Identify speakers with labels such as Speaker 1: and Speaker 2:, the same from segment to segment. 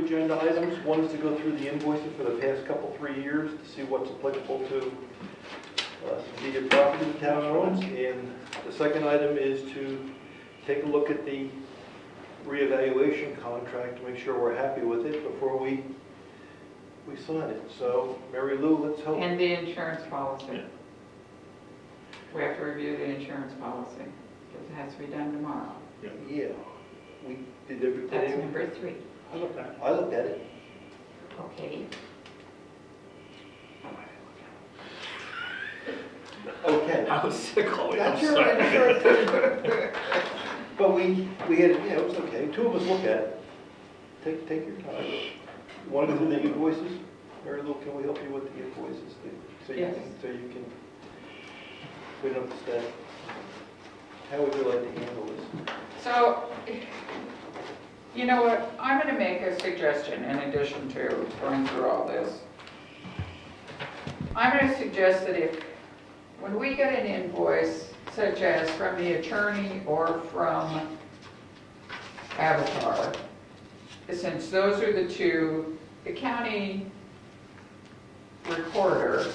Speaker 1: agenda items. One is to go through the invoices for the past 3 years to see what's applicable to some deeded property the town owns. And the second item is to take a look at the reevaluation contract to make sure we're happy with it before we sign it. So, Mary Lou, let's hope.
Speaker 2: And the insurance policy. We have to review the insurance policy, because it has to be done tomorrow.
Speaker 1: Yeah, we did everything.
Speaker 2: That's number 3.
Speaker 1: I looked at it.
Speaker 2: Okay.
Speaker 1: Okay.
Speaker 3: I was sick all week.
Speaker 1: That's
Speaker 3: I'm
Speaker 1: your
Speaker 3: sorry.
Speaker 1: insurance. But we had, it was okay. 2 of us look at it. Take your time. You want to do the invoices? Mary Lou, can we help you with the invoices?
Speaker 2: Yes.
Speaker 1: So you can put up the staff. How would you like to handle this?
Speaker 2: So, you know what, I'm going to make a suggestion in addition to going through all this. I'm going to suggest that when we get an invoice, such as from the attorney or from Avatar, since those are the two, the county recorder,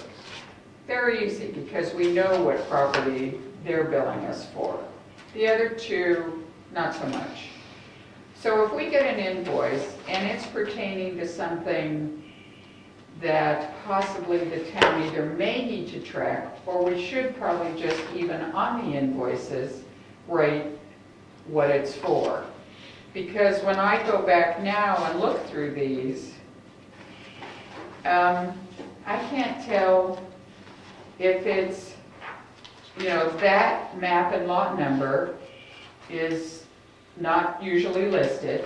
Speaker 2: they're easy because we know what property they're billing us for. The other two, not so much. So if we get an invoice and it's pertaining to something that possibly the town either may need to track, or we should probably just even on the invoices write what it's for. Because when I go back now and look through these, I can't tell if it's, that map and lot number is not usually listed.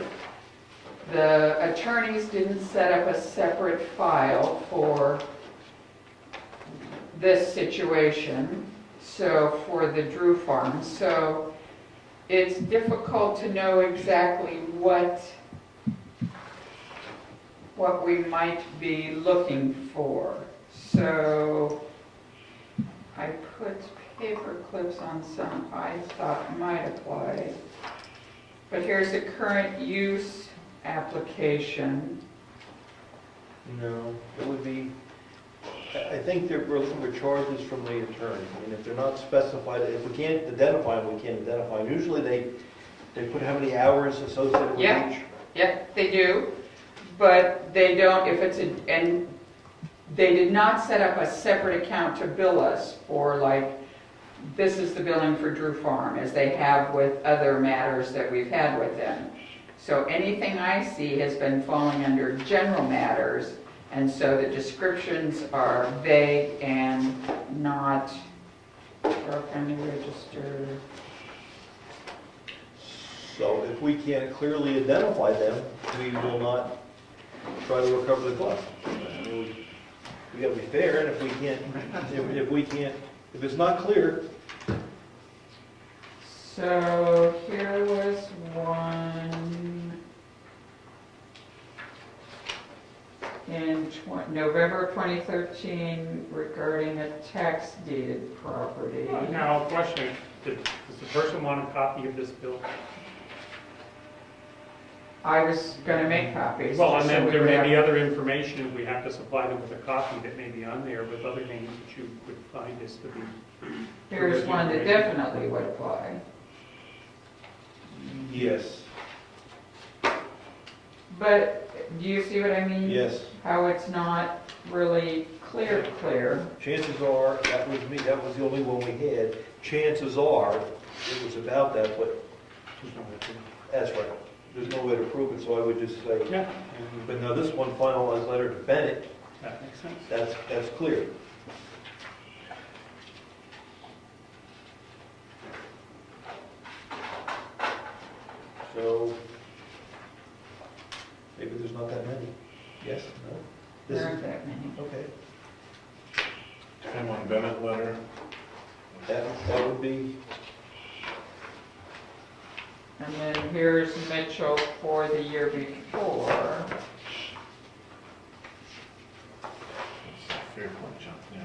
Speaker 2: The attorneys didn't set up a separate file for this situation, so for the Drew Farm. So it's difficult to know exactly what we might be looking for. So I put paper clips on some I thought might apply. But here's a current use application.
Speaker 1: No, it would be, I think we're looking for charges from the attorney. I mean, if they're not specified, if we can't identify them, we can't identify them. Usually they put how many hours associated with
Speaker 2: Yeah.
Speaker 1: each.
Speaker 2: Yep, they do, but they don't, and they did not set up a separate account to bill us for, like, this is the billing for Drew Farm, as they have with other matters that we've had with them. So anything I see has been falling under general matters, and so the descriptions are vague and not properly registered.
Speaker 1: So if we can't clearly identify them, we will not try to recover the cost. I mean, we gotta be fair, and if it's not clear.
Speaker 2: So here was one in November 2013 regarding a tax deeded property.
Speaker 3: Now, question, does the person want a copy of this bill?
Speaker 2: I was going to make copies.
Speaker 3: Well, and
Speaker 2: so
Speaker 3: then
Speaker 2: we
Speaker 3: there
Speaker 2: would
Speaker 3: may
Speaker 2: have-
Speaker 3: be other information, if we have to supply them with a copy that may be on there with other names that you would find is to be.
Speaker 2: Here's one that definitely would apply.
Speaker 1: Yes.
Speaker 2: But do you see what I mean?
Speaker 1: Yes.
Speaker 2: How it's not really clear.
Speaker 1: Chances are, that was me, that was the only one we had. Chances are, it was about that, but that's right. There's no way to prove it, so I would just say.
Speaker 3: Yeah.
Speaker 1: But now this one, finalized letter to Bennett,
Speaker 3: That makes sense.
Speaker 1: that's clear. So, maybe there's not that many. Yes, no? This
Speaker 2: There
Speaker 1: is-
Speaker 2: aren't that many.
Speaker 1: Okay,
Speaker 4: Time on Bennett letter.
Speaker 1: that would be,
Speaker 2: And then here's Mitchell for the year before.
Speaker 4: Fair point, John. Yeah,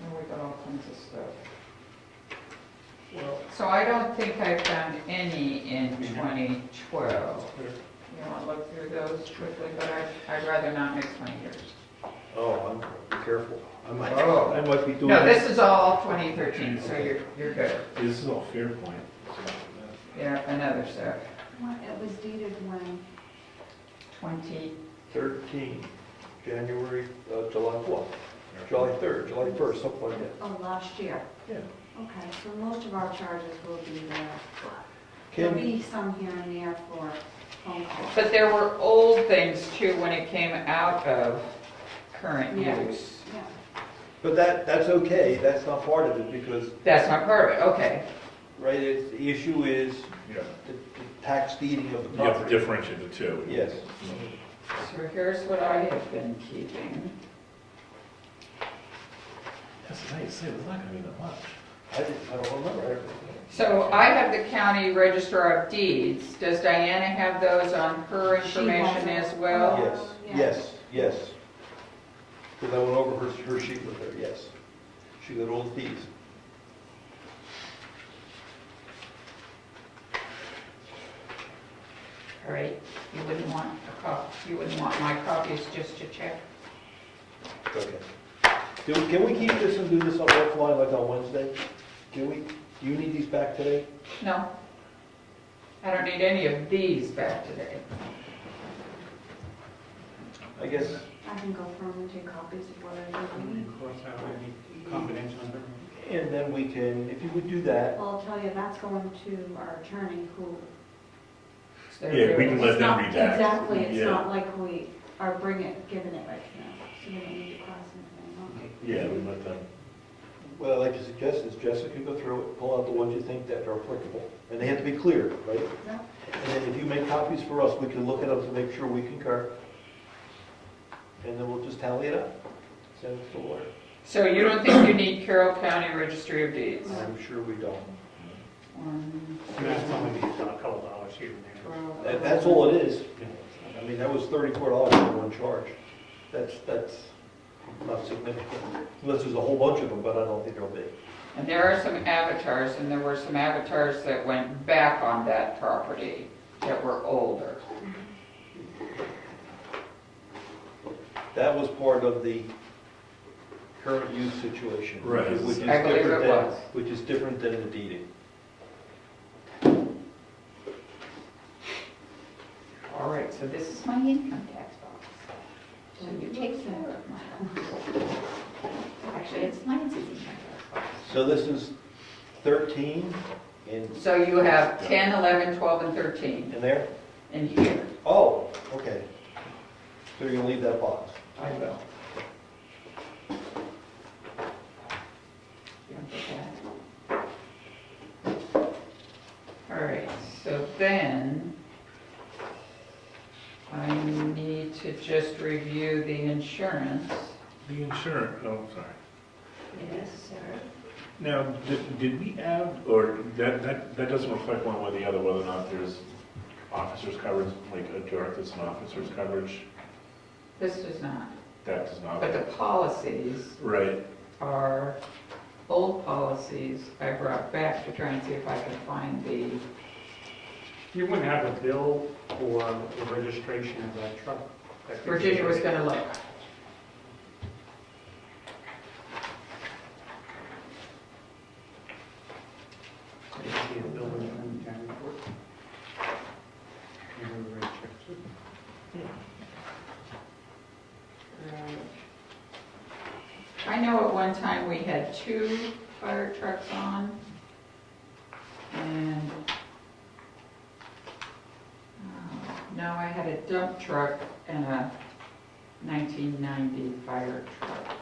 Speaker 2: And we got all kinds of stuff.
Speaker 1: well,
Speaker 2: So I don't think I found any in 2012.
Speaker 3: Clear.
Speaker 2: Yeah. you want to look through those quickly, but I'd rather not mix my years.
Speaker 1: Oh, be careful. I might,
Speaker 2: Oh.
Speaker 1: I might be doing
Speaker 2: No,
Speaker 1: this.
Speaker 2: this is all 2013, so you're good.
Speaker 4: This is all Fairpoint.
Speaker 2: Yeah, another set.
Speaker 5: It was dated when?
Speaker 2: 20,
Speaker 1: 13, January, July what? July 3rd, July 1st, something like that.
Speaker 5: Oh, last year.
Speaker 1: Yeah.
Speaker 5: Okay, so most of our charges will be there. There'll
Speaker 1: Can,
Speaker 5: be some here and there for phone calls.
Speaker 2: but there were old things too when it came out of current
Speaker 5: Yeah.
Speaker 2: use.
Speaker 5: Yeah.
Speaker 1: but that's okay, that's not part of it, because,
Speaker 2: That's not part of it, okay.
Speaker 1: right, the issue is
Speaker 4: Yeah.
Speaker 1: the tax deeding of the
Speaker 4: You have to
Speaker 1: property.
Speaker 4: differentiate the two.
Speaker 1: Yes.
Speaker 2: So here's what I have been keeping.
Speaker 4: That's how you say, there's not gonna be that much.
Speaker 1: I don't remember.
Speaker 2: So I have the county registrar of deeds. Does Diana have those on her
Speaker 5: She
Speaker 2: information
Speaker 5: has
Speaker 2: as
Speaker 5: it.
Speaker 2: well?
Speaker 1: Yes,
Speaker 5: Yeah.
Speaker 1: yes. Because I went over her sheet with her, yes. She got all the fees.
Speaker 2: All right, you wouldn't want a copy, you wouldn't want my copies just to check?
Speaker 1: Okay. Can we keep this and do this on offline like on Wednesday? Can we, do you need these back today?
Speaker 2: No. I don't need any of these back today.
Speaker 1: I guess,
Speaker 5: I can go through and take copies of what I need.
Speaker 3: Cross out any confidential information.
Speaker 1: and then we can, if you would do that,
Speaker 5: Well, I'll tell you, that's going to our attorney who.
Speaker 2: So
Speaker 4: Yeah, we can let
Speaker 5: It's
Speaker 4: them
Speaker 5: not-
Speaker 4: redact.
Speaker 5: Exactly, it's
Speaker 4: Yeah.
Speaker 5: not like we are giving it right now, so we don't need to cross anything off.
Speaker 4: Yeah, we let them.
Speaker 1: what I'd like to suggest is Jessica go through it, pull out the ones you think that are applicable. And they have to be clear, right?
Speaker 5: Yeah.
Speaker 1: And then if you make copies for us, we can look at them to make sure we concur. And then we'll just tally it up, send it to the lawyer.
Speaker 2: So you don't think you need Carroll County Registry of Deeds?
Speaker 1: I'm sure we don't.
Speaker 2: One,
Speaker 3: And that's only a couple dollars here and there.
Speaker 2: 12,
Speaker 1: That's all it is. I mean, that was $34 for one charge. That's not significant, unless there's a whole bunch of them, but I don't think there'll be.
Speaker 2: And there are some avatars, and there were some avatars that went back on that property that were older.
Speaker 1: That was part of the current use situation.
Speaker 4: Right.
Speaker 1: Which is
Speaker 2: I believe
Speaker 1: different
Speaker 2: it
Speaker 1: than-
Speaker 2: was.
Speaker 1: Which is different than the deeding.
Speaker 2: All right, so this is my income tax box. So you take care of mine. Actually, it's Lance's income tax box.
Speaker 1: So this is 13 in
Speaker 2: So you have 10, 11, 12, and 13
Speaker 1: there?
Speaker 2: in here.
Speaker 1: Oh, okay. So you're gonna leave that box?
Speaker 2: I will. You want that? All right, so then I need to just review the insurance.
Speaker 4: The insurance, oh, sorry.
Speaker 2: Yes, sir.
Speaker 4: Now, did we add, or that doesn't reflect one way or the other, whether or not there's officers coverage, like a Dartmouth's and officers coverage?
Speaker 2: This does not,
Speaker 4: That does not.
Speaker 2: but the policies
Speaker 4: Right,
Speaker 2: are old policies I brought back to try and see if I can find the,
Speaker 3: You wouldn't have a bill for the registration of that truck. That could be-
Speaker 2: Virginia was gonna look.
Speaker 3: Did you see a bill in the town report? You know, the rate checks it.
Speaker 2: I know at one time we had 2 fire trucks on, and no, I had a dump truck and a 1990 fire truck.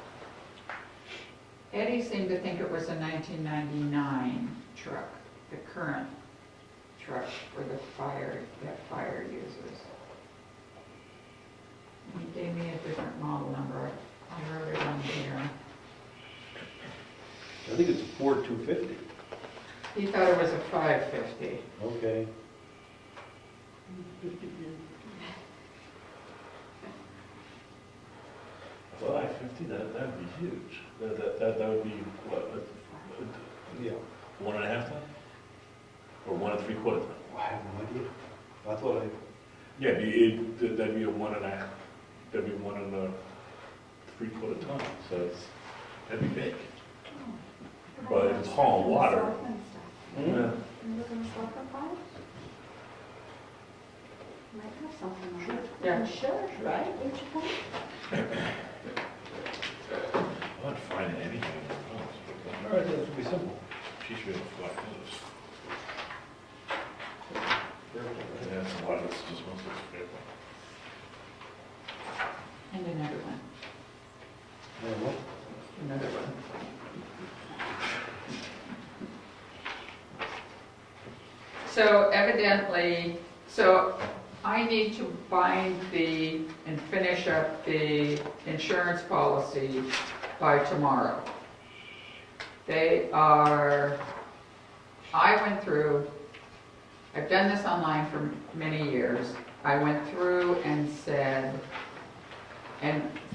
Speaker 2: Eddie seemed to think it was a 1999 truck, the current truck for the fire, that fire uses. He gave me a different model number. I wrote it on here.
Speaker 1: I think it's a Ford 250.
Speaker 2: He thought it was a 550.
Speaker 1: Okay.
Speaker 4: $550, that'd be huge. That would be, what,
Speaker 1: Yeah.
Speaker 4: 1.5 ton? Or 1 3/4 ton?
Speaker 1: I have no idea. I thought
Speaker 4: Yeah, that'd be a 1.5 ton, so that'd be big. But if it's hauling water.
Speaker 5: Selectmen stuff.
Speaker 1: Hmm?
Speaker 4: Yeah.
Speaker 5: Can you look in the selectmen file? Might have something on it.
Speaker 2: Yeah.
Speaker 5: You should, right? Don't you think?
Speaker 4: I'm not finding anything.
Speaker 1: All right, this will be simple.
Speaker 4: She should be able to flag those. Yeah, it's a lot, it's just mostly paper.
Speaker 2: And another one,
Speaker 1: Yeah, well,
Speaker 2: another one. So evidently, so I need to bind and finish up the insurance policy by tomorrow. I went through, I've done this online for many years. I went through and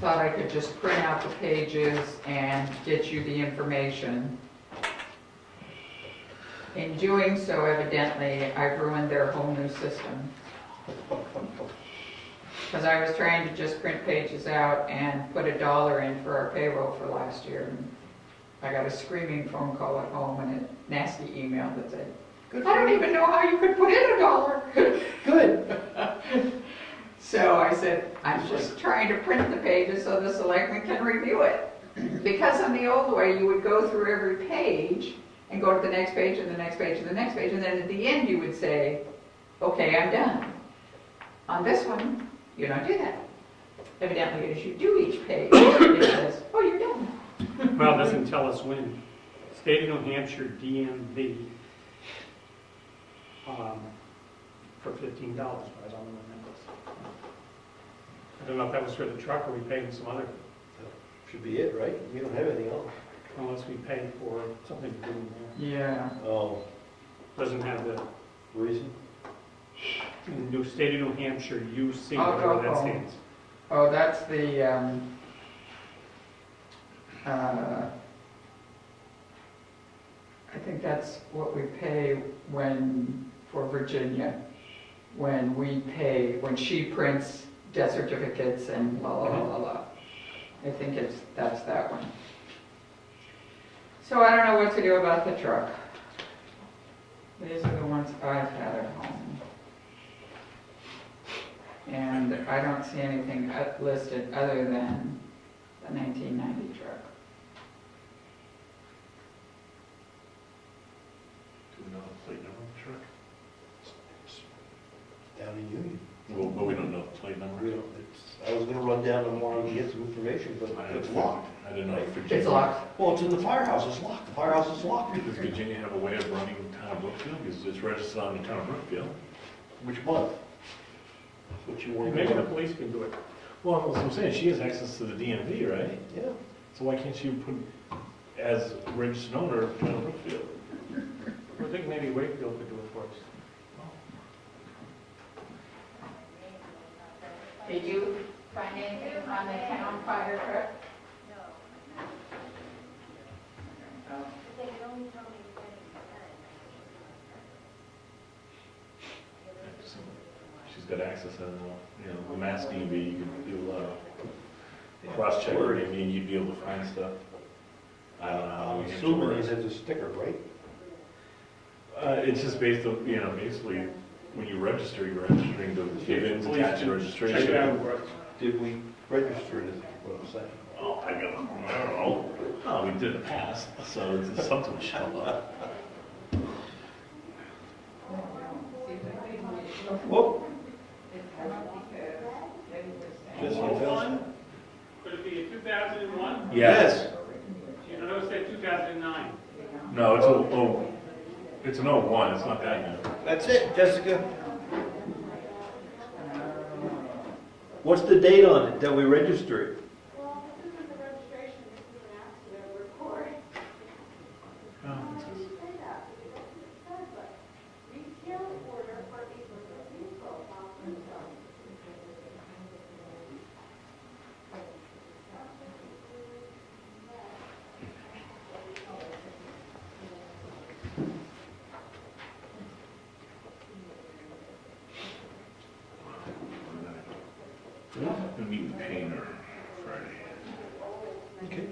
Speaker 2: thought I could just print out the pages and get you the information. In doing so, evidently, I've ruined their whole new system. Because I was trying to just print pages out and put $1 in for our payroll for last year. And I got a screaming phone call at home and a nasty email that said, I don't even know how you could put in $1.
Speaker 1: Good.
Speaker 2: So I said, I'm just trying to print the pages so the selectmen can review it. Because on the old way, you would go through every page and go to the next page and the next page and the next page, and then at the end you would say, okay, I'm done. On this one, you don't do that. Evidently, as you do each page, it says, oh, you're done.
Speaker 3: Well, it doesn't tell us when. State of New Hampshire DMV for $15, but I don't know when that was. I don't know if that was for the truck or we paid him some other,
Speaker 1: Should be it, right? We don't have anything else.
Speaker 3: unless we paid for something to do in
Speaker 2: Yeah.
Speaker 1: Oh,
Speaker 3: there. Doesn't have the
Speaker 1: reason?
Speaker 3: New State of New Hampshire UC,
Speaker 2: Oh,
Speaker 3: whatever
Speaker 2: oh,
Speaker 3: that
Speaker 2: oh.
Speaker 3: stands.
Speaker 2: Oh, that's the, I think that's what we pay for Virginia, when she prints death certificates and la la la la la. I think that's that one. So I don't know what to do about the truck. These are the ones I've had at home. And I don't see anything listed other than the 1990 truck.
Speaker 4: Do we know the plate number of the truck?
Speaker 1: Down in Union.
Speaker 4: Well, but we don't know the plate number.
Speaker 1: We don't, I was gonna run down tomorrow and get some information, but it's locked.
Speaker 4: I didn't know if Virginia.
Speaker 2: It's locked.
Speaker 1: Well, it's in the firehouse, it's locked. The firehouse is locked.
Speaker 4: Does Virginia have a way of running town of Brookfield? Because it's registered on the town of Brookfield.
Speaker 1: Which month? That's what you want.
Speaker 3: Maybe the police can do it.
Speaker 4: Well, that's what I'm saying, she has access to the DMV, right?
Speaker 1: Yeah.
Speaker 4: So why can't you put, as registered owner of town of Brookfield?
Speaker 3: I think maybe Wakefield could do it for us.
Speaker 2: Did you find anything on the town fire truck?
Speaker 4: She's got access on, the Mass DMV, you can do a lot of cross-check, I mean, you'd be able to find stuff. I don't know how
Speaker 1: I'm
Speaker 4: we can.
Speaker 1: assuming it has a sticker, right?
Speaker 4: It's just based on, basically, when you register, you're registering to give in, attach your registration.
Speaker 3: Check it out for us.
Speaker 1: Did we register it, is what I'm saying?
Speaker 4: Oh, I don't know. Oh, we did in the past, so it's something to show up.
Speaker 1: Whoop.
Speaker 3: Could it be a 2001?
Speaker 4: Yes.
Speaker 3: You know, it said 2009.
Speaker 4: No, it's an 01, it's not that new.
Speaker 1: That's it, Jessica. What's the date on it that we register it?
Speaker 6: Well, this isn't the registration, this is an accident report.
Speaker 4: Oh,
Speaker 6: Why
Speaker 4: it's
Speaker 6: did you say that? Because that's what it says, but retail order for a vehicle,
Speaker 4: gonna meet with Painter Friday.
Speaker 1: Okay.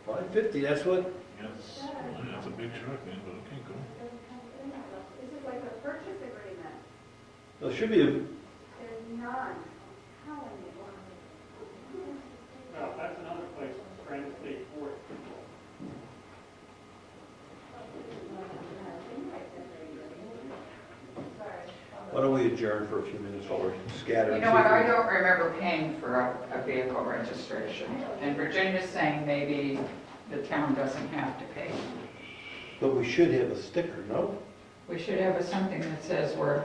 Speaker 1: $550, that's what,
Speaker 4: Yes, that's a big truck, man, but okay, cool.
Speaker 6: This is like a purchase agreement.
Speaker 1: there should be a,
Speaker 6: There's none. How in the world?
Speaker 3: Well, that's another place, Granite State Ford.
Speaker 1: why don't we adjourn for a few minutes while we're scattered?
Speaker 2: You know what, I don't remember paying for a vehicle registration. And Virginia's saying maybe the town doesn't have to pay.
Speaker 1: But we should have a sticker, no?
Speaker 2: We should have something that says we're,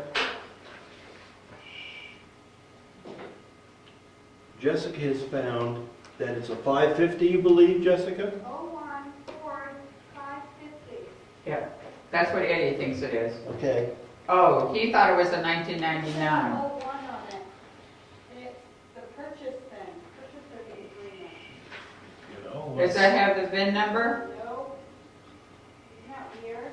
Speaker 1: Jessica has found that it's a $550, you believe, Jessica?
Speaker 6: 01 Ford 550.
Speaker 2: yeah, that's what Eddie thinks it is.
Speaker 1: Okay.
Speaker 2: Oh, he thought it was a 1999.
Speaker 6: 01 on it. And it's the purchase thing, purchase of the agreement.
Speaker 4: You know,
Speaker 2: Does that have the VIN number?
Speaker 6: No? Isn't that weird?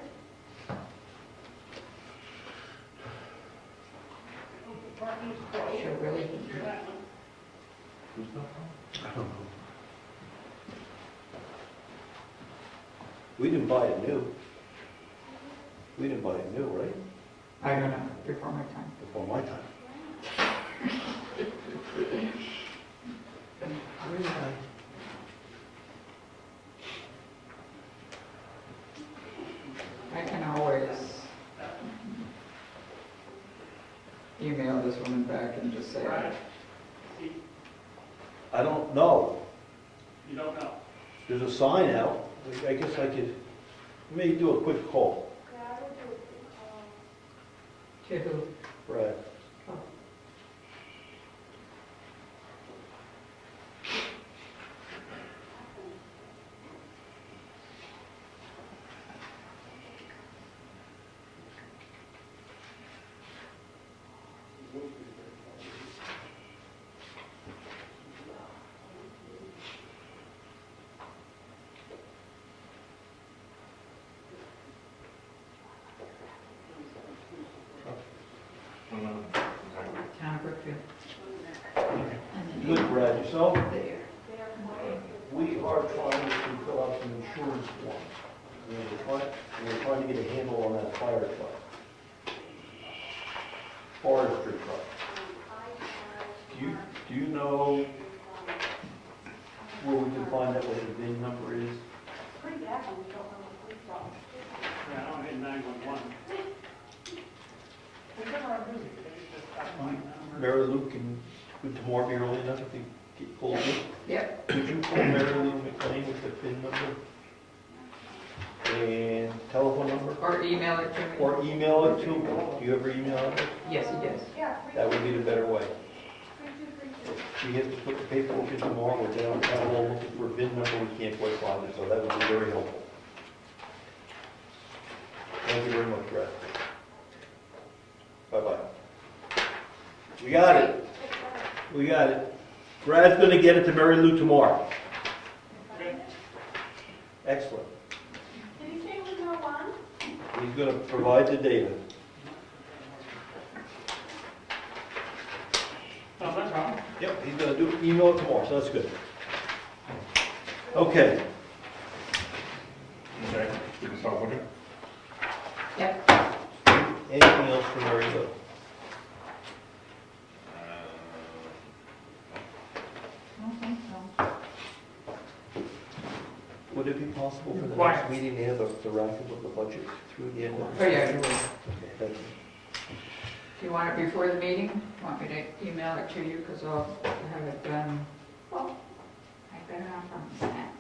Speaker 2: Sure, really?
Speaker 4: who's that from?
Speaker 1: I don't know. We didn't buy it new. We didn't buy it new, right?
Speaker 2: I don't know, before my time.
Speaker 1: Before my time.
Speaker 2: I can always email this woman back and just say,
Speaker 1: I don't know.
Speaker 3: You don't know?
Speaker 1: There's a sign out. I guess I could, maybe do a quick call.
Speaker 6: Yeah, I would do,
Speaker 2: to who?
Speaker 1: Brad.
Speaker 2: Town of Brookfield.
Speaker 1: Good, Brad, yourself?
Speaker 2: There.
Speaker 1: We are trying to fill out some insurance forms. We're trying to get a handle on that fire truck. Forestry truck. Do you know where we can find out what the VIN number is?
Speaker 6: pretty bad when we don't know the police officer.
Speaker 3: Yeah, I don't hit 911. They never are busy, they just stop by.
Speaker 1: Mary Lou, would tomorrow be early enough if you get pulled in?
Speaker 2: Yep,
Speaker 1: Could you call Mary Lou McLean with the VIN number? And telephone number?
Speaker 2: or email it to me.
Speaker 1: Or email it to, do you ever email it?
Speaker 2: Yes, he does.
Speaker 6: Yeah,
Speaker 1: That would be the better way.
Speaker 6: 3232.
Speaker 1: We have to put the paperwork in tomorrow, we're downtown, we're looking for a VIN number, we can't quite find it, so that would be very helpful. Thank you very much, Brad. Bye-bye. We got it. We got it. Brad's gonna get it to Mary Lou tomorrow. Excellent.
Speaker 6: Did he say it was 01?
Speaker 1: He's gonna provide the data.
Speaker 3: No, no problem.
Speaker 1: Yep, he's gonna do, email it tomorrow, so that's good. Okay.
Speaker 4: Okay, we can start looking.
Speaker 2: Yep.
Speaker 1: Anything else for Mary Lou?
Speaker 2: I don't think so.
Speaker 1: Would it be possible for the
Speaker 3: Why?
Speaker 1: next meeting to have the raffle of the budget through the end of?
Speaker 2: Oh, yeah, you will.
Speaker 1: Okay, thank you.
Speaker 2: Do you want it before the meeting? Want me to email it to you, because I'll have it done, well, I better not promise that.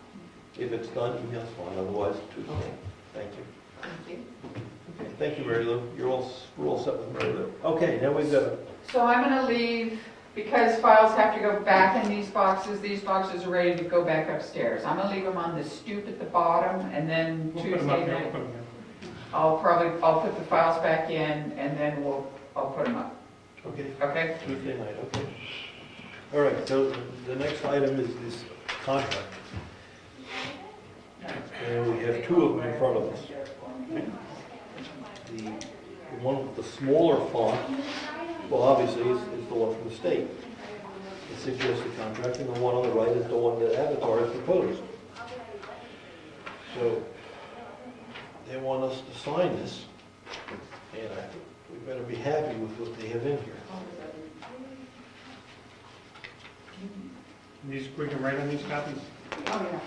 Speaker 1: If it's done, email's fine, otherwise Tuesday.
Speaker 2: Okay.
Speaker 1: Thank you.
Speaker 2: Thank you.
Speaker 1: Okay, thank you, Mary Lou. We're all set with Mary Lou. Okay, now we've got a,
Speaker 2: So I'm gonna leave, because files have to go back in these boxes are ready to go back upstairs. I'm gonna leave them on the stoop at the bottom, and then
Speaker 3: We'll put them up
Speaker 2: Tuesday
Speaker 3: here, we'll
Speaker 2: night,
Speaker 3: put them here.
Speaker 2: I'll put the files back in, and then I'll put them up,
Speaker 1: okay,
Speaker 2: okay?
Speaker 1: Tuesday night, okay. All right, so the next item is this contract. have two of them in front of us. The one with the smaller font, well, obviously, is the one from the state. The suggested contract, and the one on the right is the one that Avatar has proposed. So, they want us to sign this, and I think we better be happy with what they have in here.
Speaker 3: These, we can write on these copies?
Speaker 5: Oh, yeah.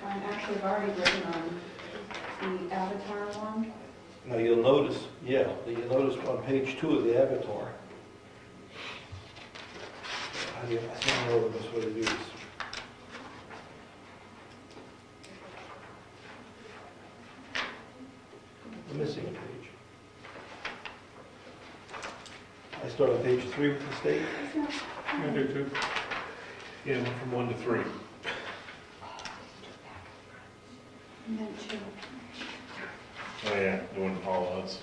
Speaker 5: Actually, I've already written on the Avatar one.
Speaker 1: Now, you'll notice on page 2 of the Avatar, I don't know the best way to do this. I'm missing a page. I start on page 3 with the state.
Speaker 3: I do too.
Speaker 4: Yeah, went from 1 to 3.
Speaker 5: And then two.
Speaker 4: Oh, yeah, doing all odds.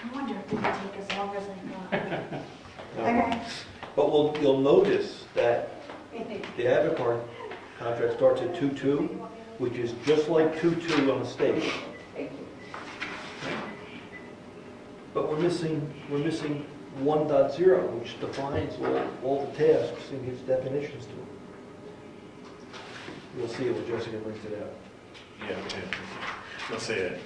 Speaker 5: I wonder if it would take as long as I thought.
Speaker 1: No.
Speaker 5: Okay.
Speaker 1: But you'll notice that the Avatar contract starts at 2.2, which is just like 2.2 on the state. But we're missing 1.0, which defines all the tasks and gives definitions to them. You'll see it when Jessica brings it out.
Speaker 4: Yeah, okay. Let's say it.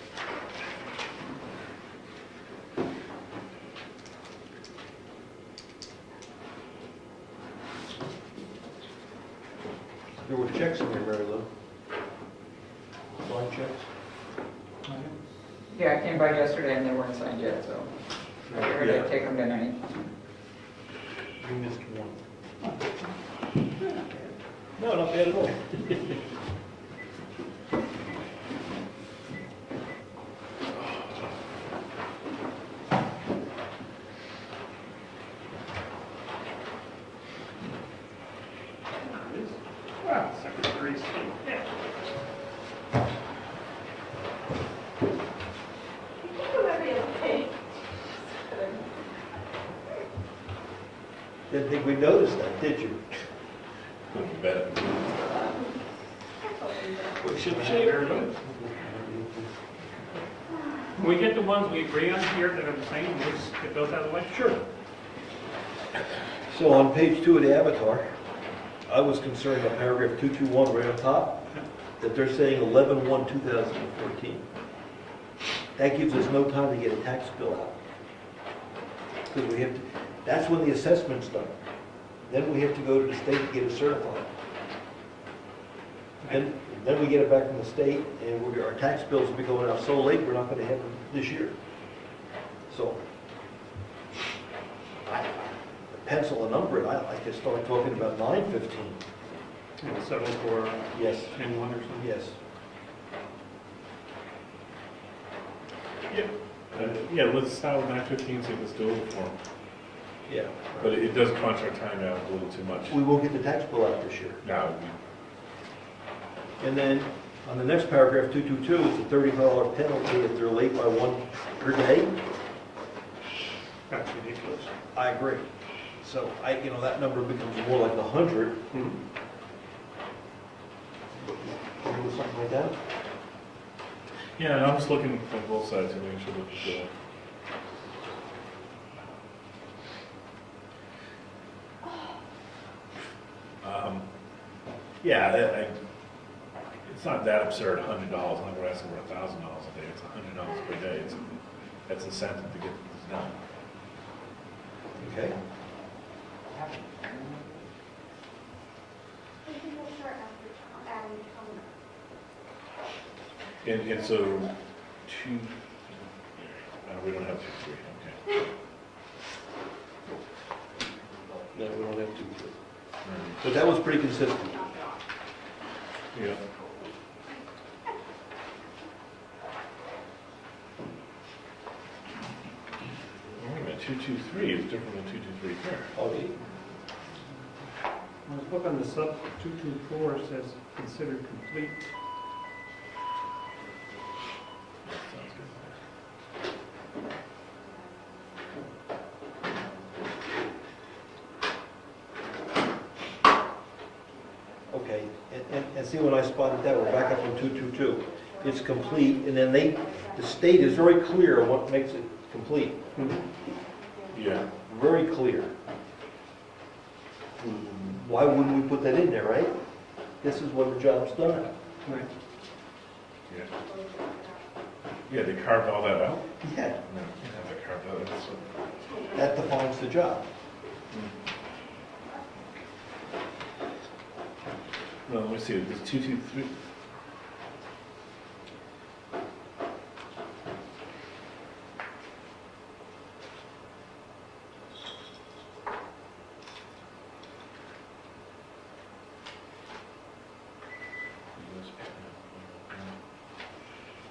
Speaker 1: There were checks in there, Mary Lou. Signed checks.
Speaker 2: Yeah, I came by yesterday and they weren't signed yet, so I figured I'd take them tonight.
Speaker 1: You missed one. No, not bad at all.
Speaker 3: Wow, secretaries. Yeah.
Speaker 1: Didn't think we noticed that, did you?
Speaker 4: Couldn't bet.
Speaker 1: We should
Speaker 3: Very good. Can we get the ones we agree on here that are the same, we'll just get those out of the way?
Speaker 1: Sure. So on page 2 of the Avatar, I was concerned about paragraph 221 right on top, that they're saying 11/1/2014. That gives us no time to get a tax bill out. Because we have to, that's when the assessment's done. Then we have to go to the state to get it certified. Then we get it back from the state, and our tax bills will be going out so late, we're not going to have them this year. So, pencil a number, and I like to start talking about 9/15.
Speaker 3: And settle for
Speaker 1: Yes,
Speaker 3: 10-1 or something?
Speaker 1: yes.
Speaker 4: Yeah, let's start with 9:15, see if it's doable for them.
Speaker 1: Yeah.
Speaker 4: But it does crunch our time out a little too much.
Speaker 1: We won't get the tax bill out this year.
Speaker 4: Now,
Speaker 1: And then, on the next paragraph, 222, is a $35 penalty if they're late by 1 per day.
Speaker 3: That's ridiculous.
Speaker 1: I agree. So, that number becomes more like 100.
Speaker 3: Mhm.
Speaker 1: Can we do something like that?
Speaker 4: yeah, and I'm just looking at both sides to make sure that it's yeah, it's not that absurd, $100. I'm not asking for $1,000 a day. It's $100 per day. That's incentive to get this done.
Speaker 1: Okay.
Speaker 6: I think we'll start after adding Comeau.
Speaker 4: And so, we don't have 2, 3, okay.
Speaker 1: No, we don't have to.
Speaker 4: All right.
Speaker 1: But that was pretty consistent.
Speaker 4: Yeah. Wait a minute, 223 is different than 223 here.
Speaker 1: Okay.
Speaker 3: Well, the book on the sub 224 says considered complete.
Speaker 4: That sounds good.
Speaker 1: Okay. And see, when I spotted that, we're back up on 222. It's complete, and then the state is very clear on what makes it complete.
Speaker 4: Yeah.
Speaker 1: Very clear. Why wouldn't we put that in there, right? This is when the job's done.
Speaker 3: Right.
Speaker 4: Yeah. Yeah, they carved all that out?
Speaker 1: Yeah,
Speaker 4: No, they haven't carved out, that's what.
Speaker 1: that defines the job.
Speaker 4: No, let me see, there's 223.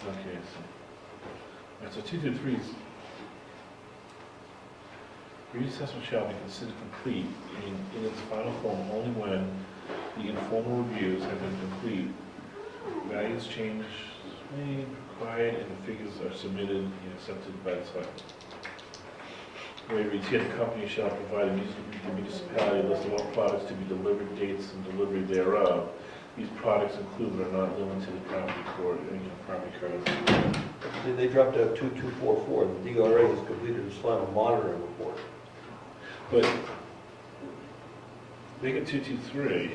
Speaker 4: Okay, so 223 is reassessment shall be considered complete in its final form only when the informal reviews have been complete, values change made, required, and the figures are submitted and accepted by the selectmen. Where it reads, here the company shall provide the municipality a list of all products to be delivered, dates, and delivery thereof. These products include but are not limited to property court, property cards.
Speaker 1: They dropped out 2244, the DRA has completed its final monitoring report.
Speaker 4: But make it 223.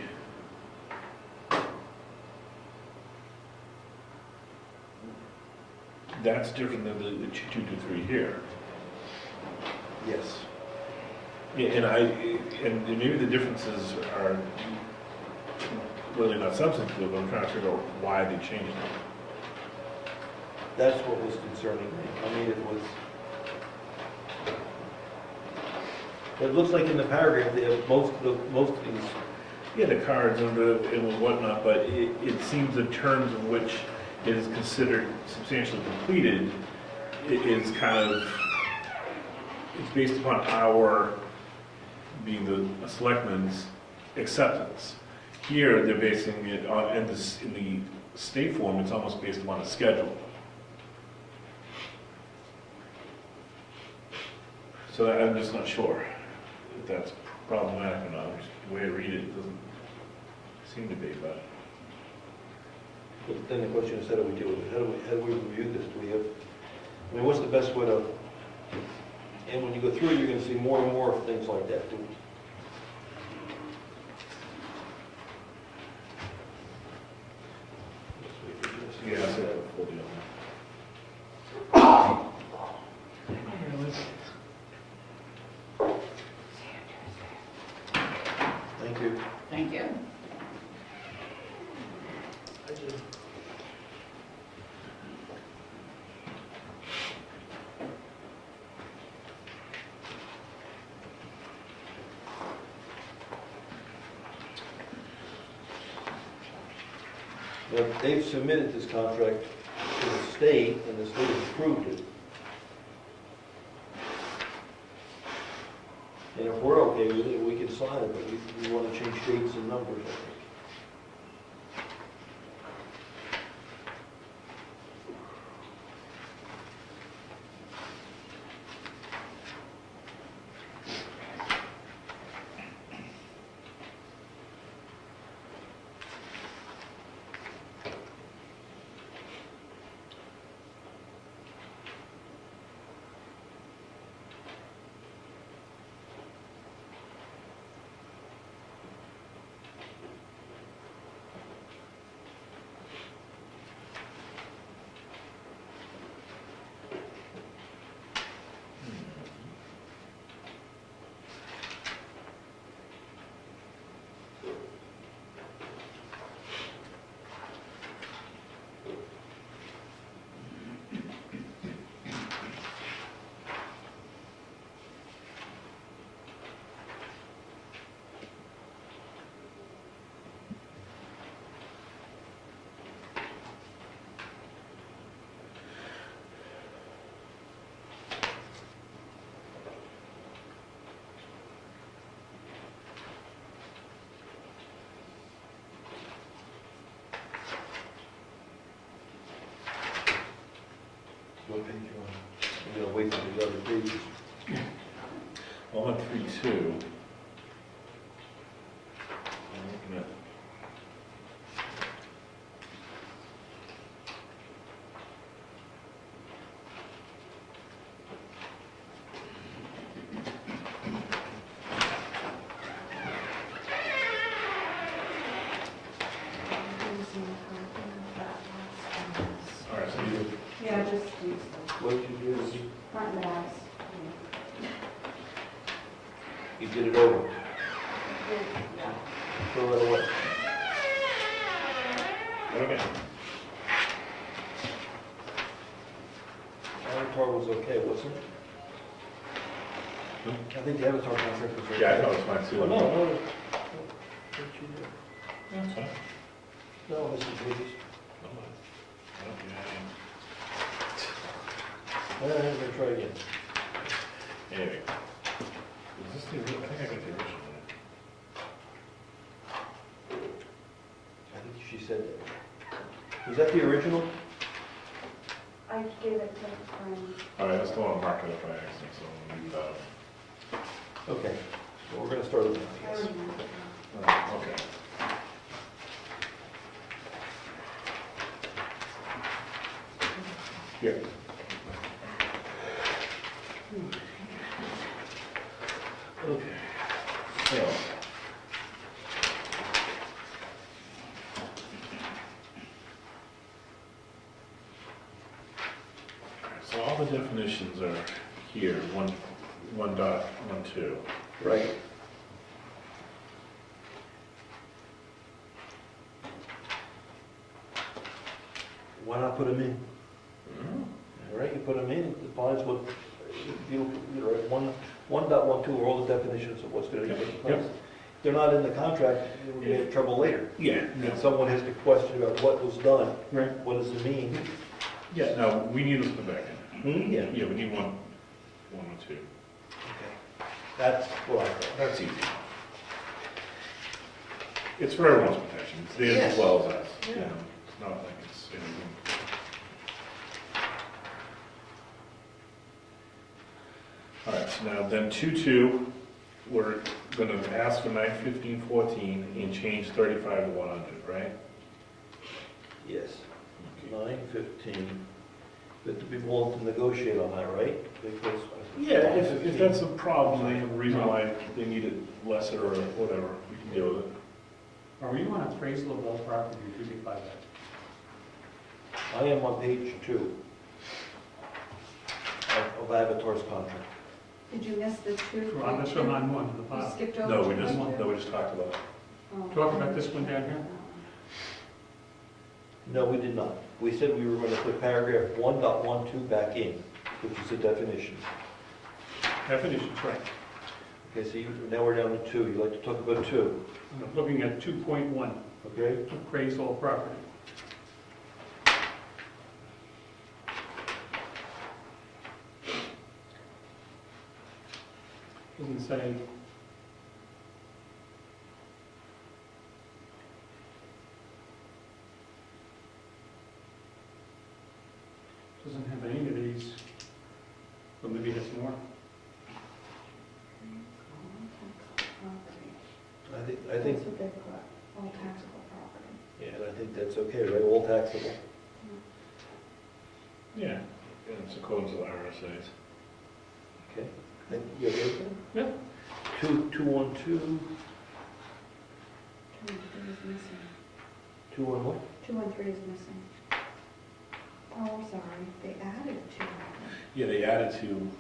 Speaker 4: That's different than the 223 here.
Speaker 1: Yes.
Speaker 4: Yeah, and maybe the differences are really not substantive, but I'm trying to figure out why they changed it.
Speaker 1: That's what was concerning me. I mean, it looks like in the paragraph, they have most of these.
Speaker 4: Yeah, the cards and whatnot, but it seems in terms of which it is considered substantially completed, it is kind of, it's based upon our, being the selectmen's acceptance. Here, they're basing it on, in the state form, it's almost based upon a schedule. So I'm just not sure if that's problematic or not. The way I read it doesn't seem to be, but.
Speaker 1: But then the question is, how do we deal with it? How do we review this? Do we have, I mean, what's the best way to, and when you go through it, you're going to see more and more things like that.
Speaker 4: Yeah, I said that before,
Speaker 1: Thank you.
Speaker 2: Thank you.
Speaker 1: Now, they've submitted this contract to the state, and the state has approved it. And if we're okay with it, we can sign it, but we want to change dates and numbers, I think. What page you on? I'm gonna wait for these other pages.
Speaker 4: Well, I'm at 3.2. I'm looking at
Speaker 5: missing a copy of that last one.
Speaker 4: All right, so you,
Speaker 5: Yeah, just these,
Speaker 1: What did you do?
Speaker 5: front and backs.
Speaker 1: You did it over.
Speaker 5: Yeah.
Speaker 1: Throw it away.
Speaker 4: okay.
Speaker 1: Avatar was okay, wasn't it? I think the Avatar contract was okay.
Speaker 4: Yeah, I thought it was fine too.
Speaker 1: Oh, no, no. What did you do?
Speaker 4: That's fine.
Speaker 1: No, Mr. Davis. I'm gonna try again.
Speaker 4: Anyway. Is this the, I think I got the original one.
Speaker 1: I think she said that. Was that the original?
Speaker 5: I gave it to a friend.
Speaker 4: All right, I still want to mark it up by accident, so I'm gonna leave that.
Speaker 1: Okay, so we're gonna start with that, I
Speaker 5: I
Speaker 1: guess.
Speaker 5: remember.
Speaker 4: Okay. Yeah.
Speaker 1: Okay, so.
Speaker 4: So all the definitions are here, 1.12.
Speaker 1: Right. Why not put them in? All right, you put them in, it defines what, you're right, 1.12 are all the definitions of what's gonna be taking place.
Speaker 4: Yep.
Speaker 1: If they're not in the contract, we're gonna have trouble later.
Speaker 4: Yeah.
Speaker 1: And someone has to question about what was done,
Speaker 3: Right.
Speaker 1: what does it mean?
Speaker 4: Yeah, no, we need to put back in.
Speaker 1: Yeah.
Speaker 4: Yeah, we need one or two.
Speaker 1: Okay. That's what I thought.
Speaker 4: That's easy. It's for everyone's protection, it's theirs
Speaker 1: Yes.
Speaker 4: as well as us.
Speaker 1: Yeah.
Speaker 4: You know, it's not like it's anything. All right, so now then 2.2, we're gonna ask for 9/15/14 and change 35 to 100, right?
Speaker 1: Yes. 9:15. But to be willing to negotiate on that, right? Because.
Speaker 4: Yeah, if that's a problem, they have a reason why they need it lesser or whatever, we can deal with it.
Speaker 3: Are you on appraisal of all property, or do you by that?
Speaker 1: I am on page 2 of Avatar's contract.
Speaker 5: Did you miss the two?
Speaker 3: Well, that's what I'm on, the
Speaker 5: You
Speaker 3: bottom.
Speaker 5: skipped over?
Speaker 4: No, we
Speaker 5: two?
Speaker 4: just talked about it.
Speaker 5: Oh.
Speaker 3: Talk about this one down here?
Speaker 1: No, we did not. We said we were going to put paragraph 1.12 back in, which is the definition.
Speaker 3: Definitions, right.
Speaker 1: Okay, so now we're down to 2. You'd like to talk about 2,
Speaker 3: I'm looking at 2.1,
Speaker 1: okay?
Speaker 3: appraise all property. Doesn't say, doesn't have any of these, but maybe it has more.
Speaker 1: I think,
Speaker 5: That's what they put, all taxable property.
Speaker 1: yeah, and I think that's okay, right? All taxable.
Speaker 4: Yeah, and it's according to the RSA's.
Speaker 1: Okay. Think you okay with that?
Speaker 3: Yeah.
Speaker 1: 212,
Speaker 5: 213 is missing.
Speaker 1: 211?
Speaker 5: 213 is missing. Oh, I'm sorry, they added 2.
Speaker 4: Yeah, they added to,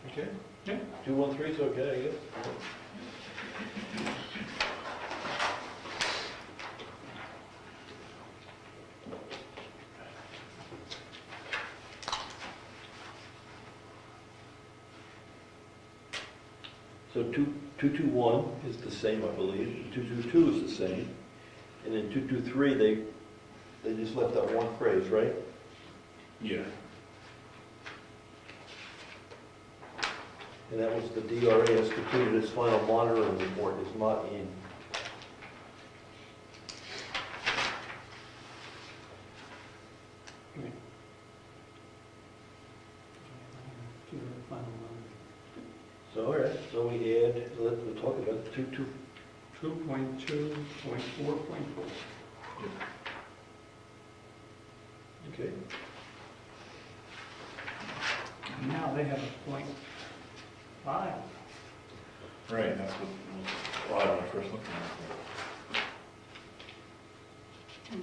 Speaker 1: Okay.
Speaker 3: Yeah.
Speaker 1: 213 is okay, I guess. So 221 is the same, I believe. 222 is the same. And then 223, they just left out one phrase, right?
Speaker 4: yeah.
Speaker 1: And that was the DRA has completed its final monitoring report, is not in. So, all right, right, so we add, we'll talk about it,
Speaker 3: 2.2.4.4.
Speaker 1: okay.
Speaker 3: Now they have a .5.
Speaker 4: Right, that's what was odd when I first looked at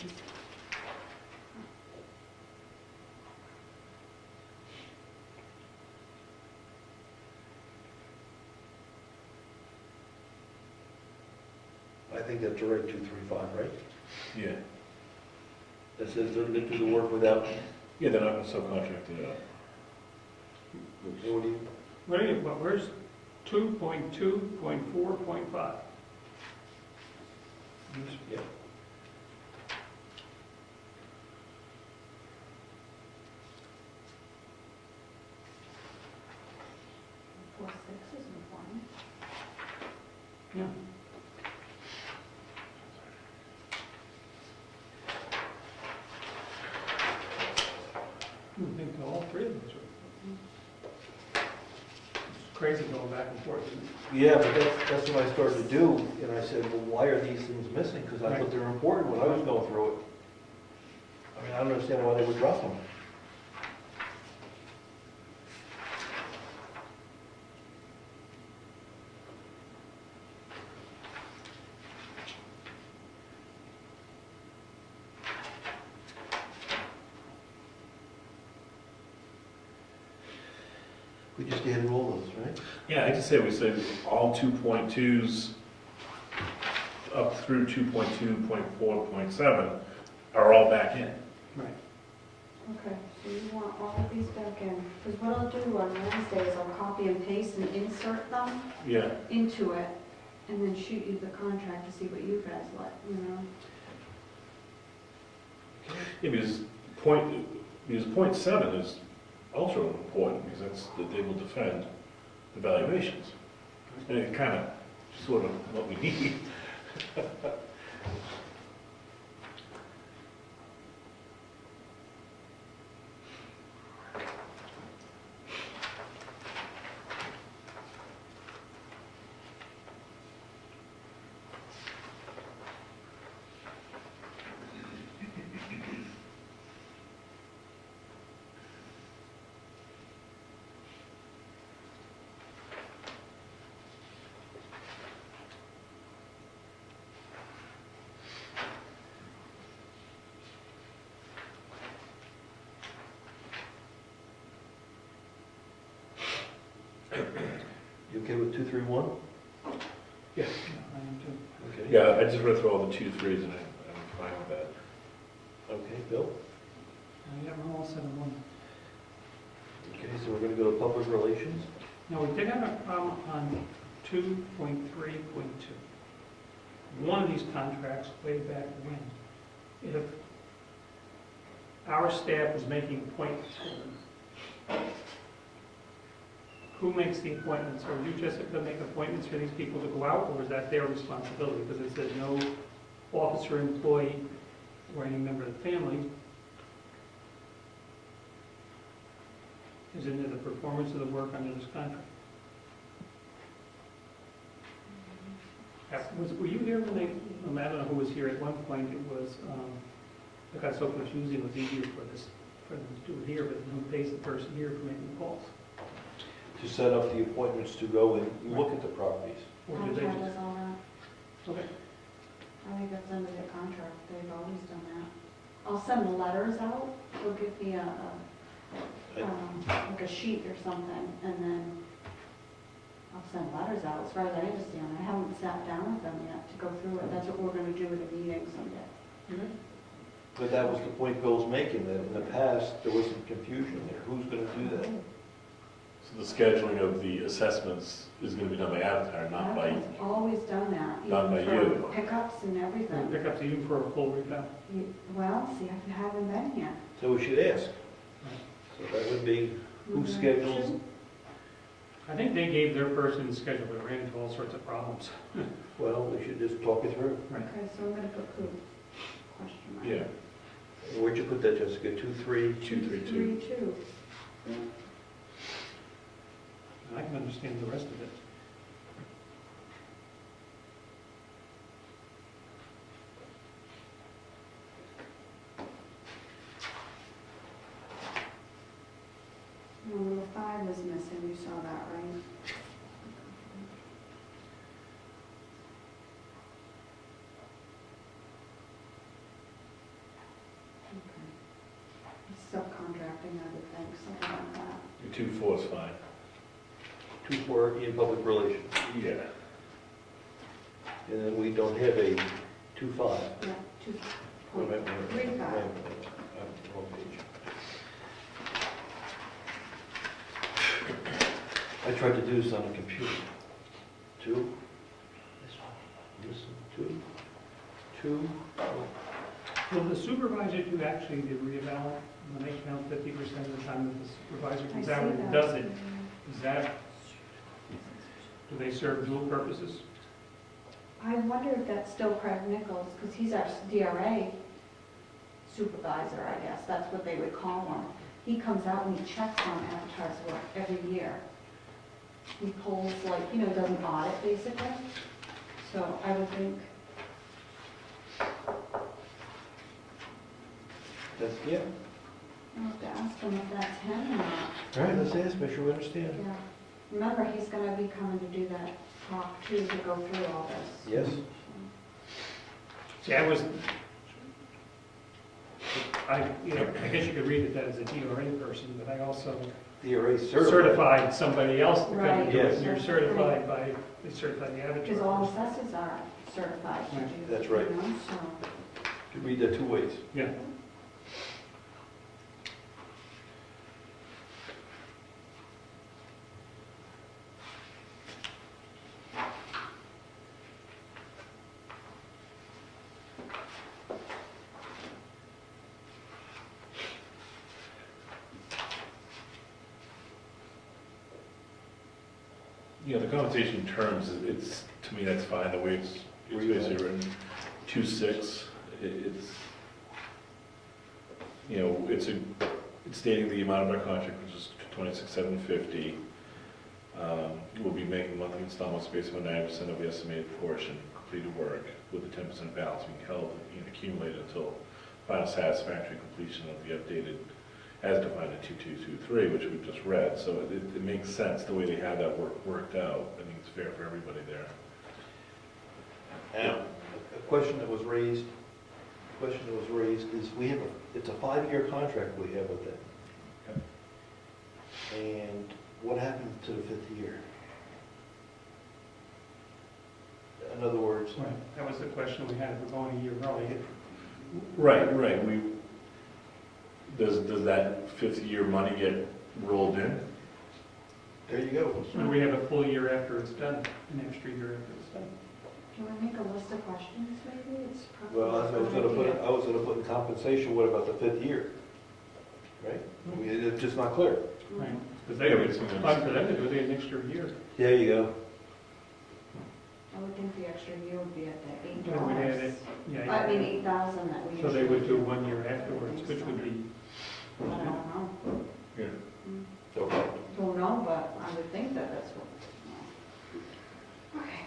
Speaker 4: it.
Speaker 1: I think that's the right 235, right?
Speaker 4: Yeah,
Speaker 1: That says they're gonna do the work without,
Speaker 4: yeah, they're not gonna subcontract it out.
Speaker 1: what do you,
Speaker 3: Where's 2.2.4.5?
Speaker 1: yeah.
Speaker 5: Four six is important.
Speaker 3: Yeah. I think all three of those are. It's crazy going back and forth, isn't it?
Speaker 1: Yeah, but that's what I started to do, and I said, well, why are these things missing? Because I thought they were important when I was going through it. I mean, I don't understand why they would drop them. We just added all those, right?
Speaker 4: Yeah, I just say we say all 2.2s up through 2.2.4.7 are all back in.
Speaker 3: Right.
Speaker 5: Okay, so you want all of these back in, because what I'll do on Wednesday is I'll copy and paste and insert them
Speaker 4: Yeah,
Speaker 5: into it, and then shoot you the contract to see what you guys like, you know?
Speaker 4: yeah, because point 7 is also important, because that's that they will defend the valuations. And it kind of, sort of what we need.
Speaker 1: You okay with 231?
Speaker 3: Yeah, I am too.
Speaker 1: Okay.
Speaker 4: Yeah, I just read through all the 2, 3s, and I'm fine with that.
Speaker 1: Okay, Bill?
Speaker 3: Yeah, we're all 7-1.
Speaker 1: Okay, so we're gonna go to public relations?
Speaker 3: Now, we did have a problem on 2.3.2. One of these contracts way back when, if our staff was making appointments for them, who makes the appointments? Or you just have to make appointments for these people to go out, or is that their responsibility? Because it says no officer, employee, or any member of the family is into the performance of the work under this contract. Were you here when they, I don't know who was here, at one point it was, it got so confusing, it was easier for them to do it here, but who pays the person here for making the calls?
Speaker 1: To set up the appointments to go and look at the properties.
Speaker 3: Or do they
Speaker 5: Contract
Speaker 3: just,
Speaker 5: does all that.
Speaker 3: okay,
Speaker 5: I think that's under their contract, they've always done that. I'll send the letters out, they'll give me like a sheet or something, and then I'll send letters out, as far as I understand. I haven't sat down with them yet to go through it, that's what we're gonna do at a meeting someday.
Speaker 1: But that was the point Bill's making, that in the past, there was some confusion there. Who's gonna do that?
Speaker 4: So the scheduling of the assessments is going to be done by Avatar, not by,
Speaker 5: I've always done that,
Speaker 4: Not by
Speaker 5: even
Speaker 4: you.
Speaker 5: for pickups and everything.
Speaker 3: pick up to you for a full review.
Speaker 5: Well, see, I haven't been here.
Speaker 1: So we should ask. So that would be, who schedules?
Speaker 3: I think they gave their person schedule, but ran into all sorts of problems.
Speaker 1: Well, we should just talk it through.
Speaker 5: Okay, so I'm gonna put who? Question mark.
Speaker 4: yeah,
Speaker 1: Where'd you put that, Jessica? 2, 3?
Speaker 4: 2, 3, 2.
Speaker 5: 2.
Speaker 3: And I can understand the rest of it.
Speaker 5: you saw that, right? Okay. Subcontracting, I would think, something like that.
Speaker 4: 2-4 is fine.
Speaker 1: 2-4 in public relations.
Speaker 4: Yeah.
Speaker 1: And then we don't have a 2-5.
Speaker 5: Yeah, two
Speaker 1: Wait,
Speaker 5: point
Speaker 1: wait, wait, wait,
Speaker 5: 3 5.
Speaker 1: wait, wrong page. I tried to do this on a computer. 2. This one. 2.
Speaker 3: Will the supervisor do actually the reeval when they count 50% of the time that the supervisor
Speaker 5: I
Speaker 3: comes
Speaker 5: see
Speaker 3: out and
Speaker 5: that.
Speaker 3: does it? Is that, do they serve dual purposes?
Speaker 5: I wonder if that's still Craig Nichols, because he's our DRA supervisor, I guess, that's what they would call him. He comes out and he checks on advertised work every year. He pulls, like, does an audit, basically. So I would think,
Speaker 1: That's, yeah.
Speaker 5: I'll have to ask him if that's him or not.
Speaker 1: All right, let's ask, make sure we understand.
Speaker 5: Yeah. Remember, he's gonna be coming to do that talk too, to go through all this.
Speaker 1: Yes?
Speaker 3: See, I guess you could read it that as a DRA person, but I also
Speaker 1: DRA certified.
Speaker 3: certified somebody else to come and do it.
Speaker 1: Right.
Speaker 3: And you're certified by, they certify the
Speaker 5: Because all
Speaker 3: advertiser.
Speaker 5: assessors are certified to do.
Speaker 1: That's right.
Speaker 5: So,
Speaker 1: You read that 2 ways.
Speaker 3: Yeah.
Speaker 4: You know, the compensation terms, it's, to me, that's fine, the way it's basically written. 2-6, it's, it's stating the amount of our contract, which is $26,750. We'll be making monthly installments based on 90% of the estimated portion completed work, with the 10% balance being held and accumulated until final satisfactory completion of the updated, as defined in 2223, which we've just read. So it makes sense the way they have that worked out. I think it's fair for everybody there.
Speaker 1: Now, a question that was raised is it's a 5-year contract we have with them.
Speaker 4: Okay.
Speaker 1: And what happens to the 5th year? In other words,
Speaker 3: Right, that was the question we had, we're going a year early.
Speaker 4: Right. Does that 5th year money get rolled in?
Speaker 1: there you go.
Speaker 3: So we have a full year after it's done, an extra year after it's done.
Speaker 5: can we make a list of questions, maybe? It's probably
Speaker 1: Well,
Speaker 5: a good idea.
Speaker 1: I was gonna put in compensation, what about the 5th year? Right? I mean, it's just not clear.
Speaker 3: Right, because they, it's fun for them to do it an extra year.
Speaker 1: There you go.
Speaker 5: I would think the extra year would be at the
Speaker 3: Yeah, we'd add
Speaker 5: $8.
Speaker 3: it, yeah.
Speaker 5: I mean, 8,000 that we
Speaker 3: So they
Speaker 5: usually
Speaker 3: would do 1 year afterwards, which would be,
Speaker 5: I don't know.
Speaker 4: Yeah.
Speaker 1: Okay.
Speaker 5: Don't know, but I would think that that's what. Okay.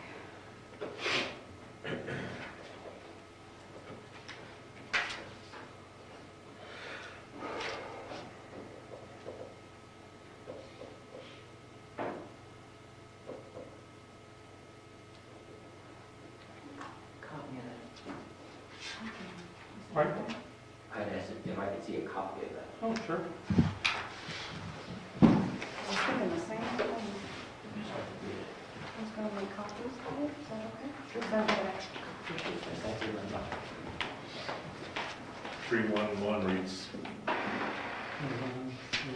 Speaker 7: Copy of that.
Speaker 3: right?
Speaker 7: I'd ask if I could see a copy of that.
Speaker 3: Oh, sure.
Speaker 5: I was thinking the same thing. I was gonna make copies of it, is that okay? Is that okay?
Speaker 7: That's your number.
Speaker 4: 311 reads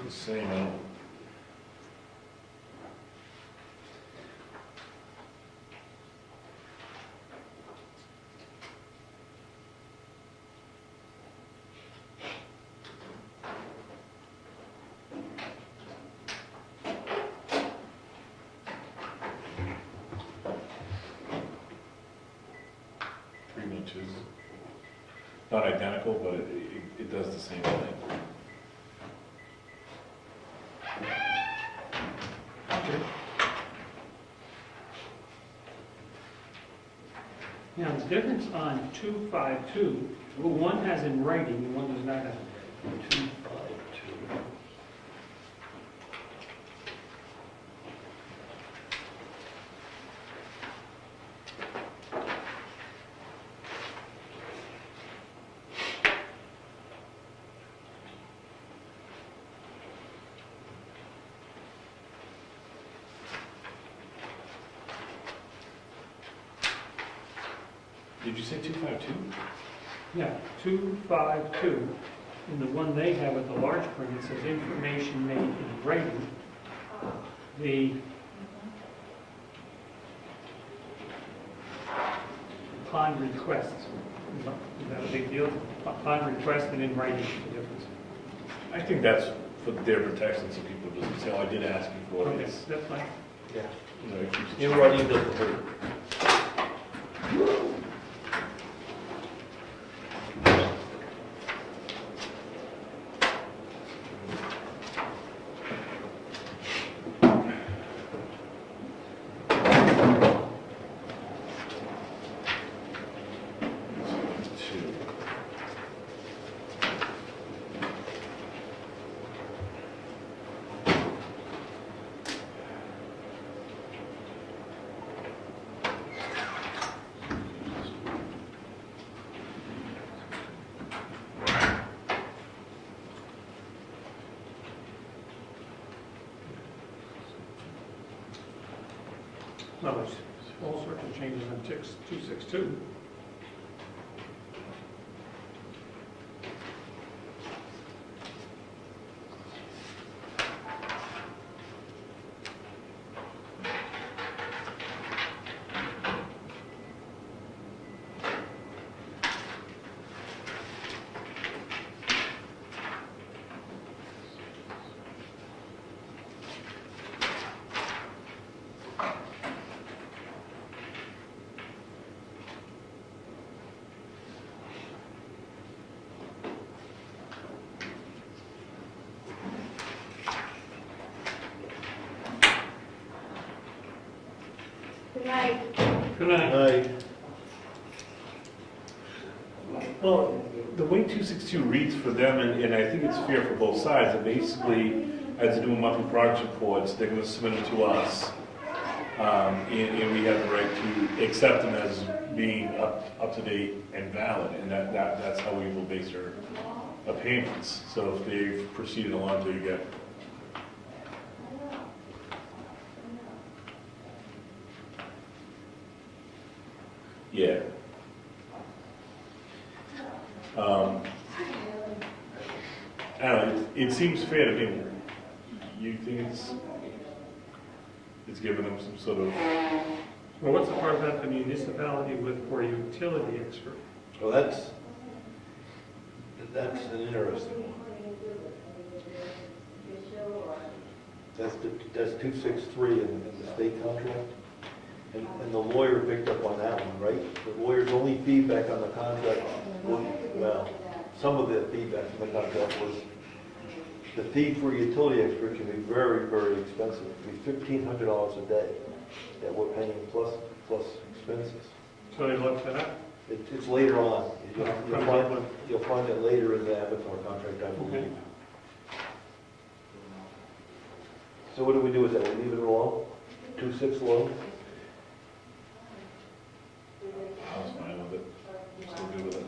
Speaker 4: the same. I don't. Pretty much is not identical, but it does the same thing.
Speaker 3: Now, the difference on 252, well, one has in writing and one does not have.
Speaker 1: 252.
Speaker 4: Did you say 252?
Speaker 3: Yeah, 252, and the one they have at the large print, it says information made in writing. The upon request, is that a big deal? Upon request and in writing is the difference.
Speaker 4: I think that's for their protection, so people just say, oh, I did ask you for it.
Speaker 3: Okay,
Speaker 4: It's,
Speaker 3: that's fine.
Speaker 1: Yeah.
Speaker 4: you know, it keeps it
Speaker 1: In
Speaker 4: short.
Speaker 1: writing doesn't hurt.
Speaker 4: Two.
Speaker 3: Well, there's all sorts of changes on 262.
Speaker 6: Good night.
Speaker 3: Good night.
Speaker 4: Well, the way 262 reads for them, and I think it's fair for both sides, that basically, as they do monthly progress reports, they're going to submit them to us, and we have the right to accept them as being up to date and valid, and that's how we will base our payments. So if they've proceeded along to get. Yeah. I don't know, it seems fair to me. You think it's giving them some sort of,
Speaker 3: Well, what's the part about the municipality with for utility expert?
Speaker 1: Well, that's an interesting one. That's 263 in the state contract. And the lawyer picked up on that one, right? The lawyer's only feedback on the contract, well, some of the feedback from the contract was the fee for a utility expert can be very, very expensive. It can be $1,500 a day that we're paying plus expenses.
Speaker 3: So they looked it up?
Speaker 1: It's later on. You'll find it later in the Avatar contract, I believe.
Speaker 3: Okay.
Speaker 1: So what do we do with that? We leave it alone? 2.6 low?
Speaker 4: I was fine with it, I'm still good with it.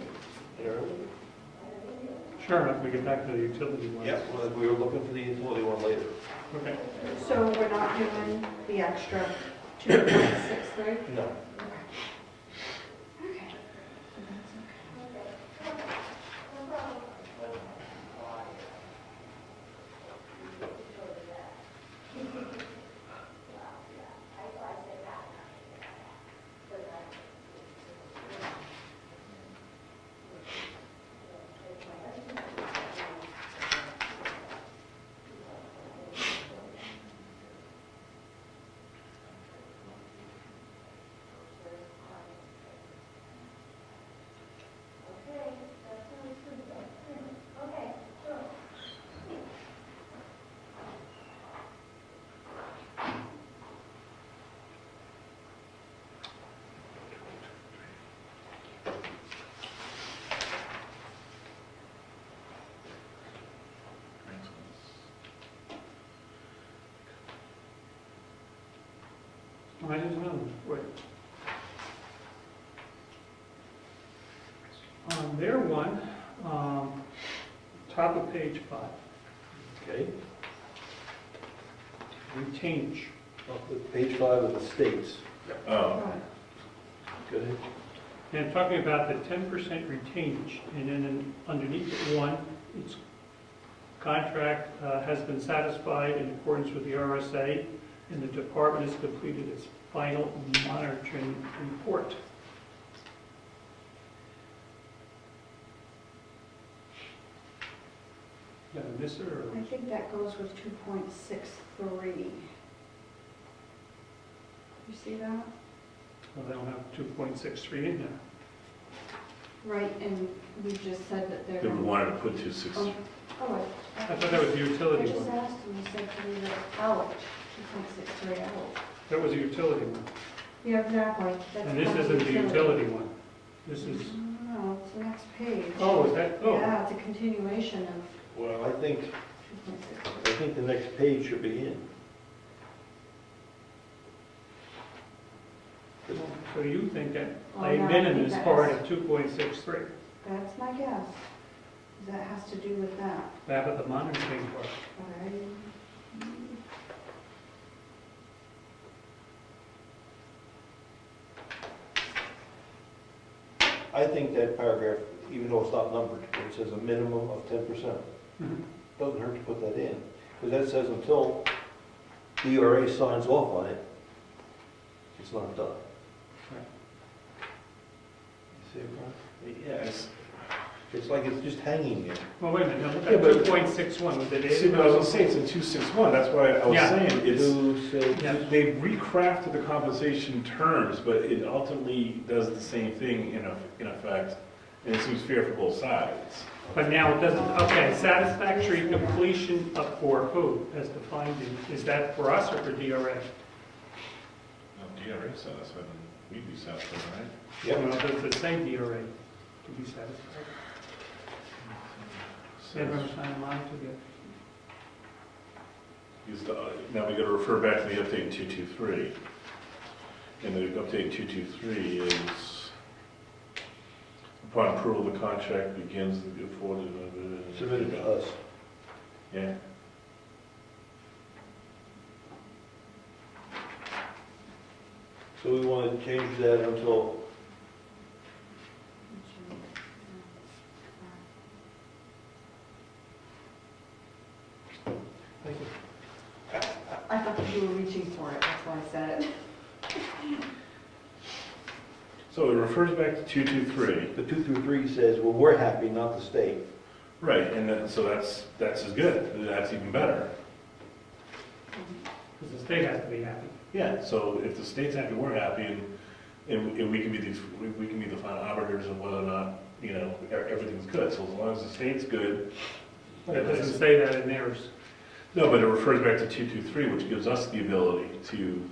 Speaker 3: Sure, if we get back to the utility one.
Speaker 1: Yeah, well, we were looking for the utility one later.
Speaker 3: Okay.
Speaker 5: So we're not doing the extra 2.63?
Speaker 1: No.
Speaker 5: Okay.
Speaker 3: I didn't know. Wait. On their one, top of page 5,
Speaker 1: Okay.
Speaker 3: retainage.
Speaker 1: Page 5 of the states.
Speaker 4: Oh,
Speaker 1: Go ahead.
Speaker 3: And talking about the 10% retainage, and then underneath it, one, its contract has been satisfied in accordance with the RSA, and the department has completed its final monitoring report. Did I miss it, or?
Speaker 5: I think that goes with 2.63. You see that?
Speaker 3: Well, they don't have 2.63 in there.
Speaker 5: Right, and we just said that they're.
Speaker 4: They wanted to put 260.
Speaker 5: Oh,
Speaker 3: I thought that was the
Speaker 5: I
Speaker 3: utility
Speaker 5: just
Speaker 3: one.
Speaker 5: asked him, he said to leave it out, 2.63 out.
Speaker 3: That was a utility one.
Speaker 5: Yeah, exactly. That's
Speaker 3: And this
Speaker 5: part of
Speaker 3: isn't the utility one. This is,
Speaker 5: No, it's the next page.
Speaker 3: oh, is that, oh.
Speaker 5: Yeah, it's a continuation of
Speaker 1: Well, I think
Speaker 5: 2.63.
Speaker 1: the next page should be in.
Speaker 3: So you think that
Speaker 5: Oh,
Speaker 3: a
Speaker 5: no, I
Speaker 3: minimum
Speaker 5: think
Speaker 3: is
Speaker 5: that
Speaker 3: part
Speaker 5: is-
Speaker 3: of 2.63?
Speaker 5: That's my guess. That has to do with that.
Speaker 3: That with the monitoring part.
Speaker 5: All right.
Speaker 1: I think that paragraph, even though it's not numbered, it says a minimum of 10%.
Speaker 3: Mhm.
Speaker 1: Doesn't hurt to put that in, because that says until DRA signs off on it, it's not done.
Speaker 3: Right.
Speaker 1: You see it, Brian?
Speaker 4: Yes.
Speaker 1: It's like it's just hanging there.
Speaker 3: Well, wait a minute, now look
Speaker 4: Yeah,
Speaker 3: at
Speaker 4: but-
Speaker 3: 2.61, was it
Speaker 4: See, but I was gonna say, it's in 261, that's why I was
Speaker 3: Yeah.
Speaker 4: saying, it's,
Speaker 3: Yeah.
Speaker 4: they recrafted the compensation terms, but it ultimately does the same thing in effect, and it seems fair for both sides.
Speaker 3: But now it doesn't, okay, satisfactory completion of, for who, as defined in, is that for us or for DRA?
Speaker 4: No, DRA satisfied, then we'd be satisfied, right?
Speaker 3: Well, does it say DRA to be satisfied? Everyone sign a line to get.
Speaker 4: Now we gotta refer back to the update 223. And the update 223 is, upon approval, the contract begins to be afforded.
Speaker 1: Submitted to us.
Speaker 4: Yeah.
Speaker 1: So we want to change that until,
Speaker 5: I thought you were reaching for it, that's why I said it.
Speaker 4: So it refers back to 223.
Speaker 1: the 2 through 3 says, well, we're happy, not the state.
Speaker 4: Right, and then, so that's as good, that's even better.
Speaker 3: Because the state has to be happy.
Speaker 4: Yeah, so if the state's happy, we're happy, and we can be the final arbiters of whether or not, everything's good. So as long as the state's good.
Speaker 3: But it doesn't say that in theirs.
Speaker 4: No, but it refers back to 223, which gives us the ability to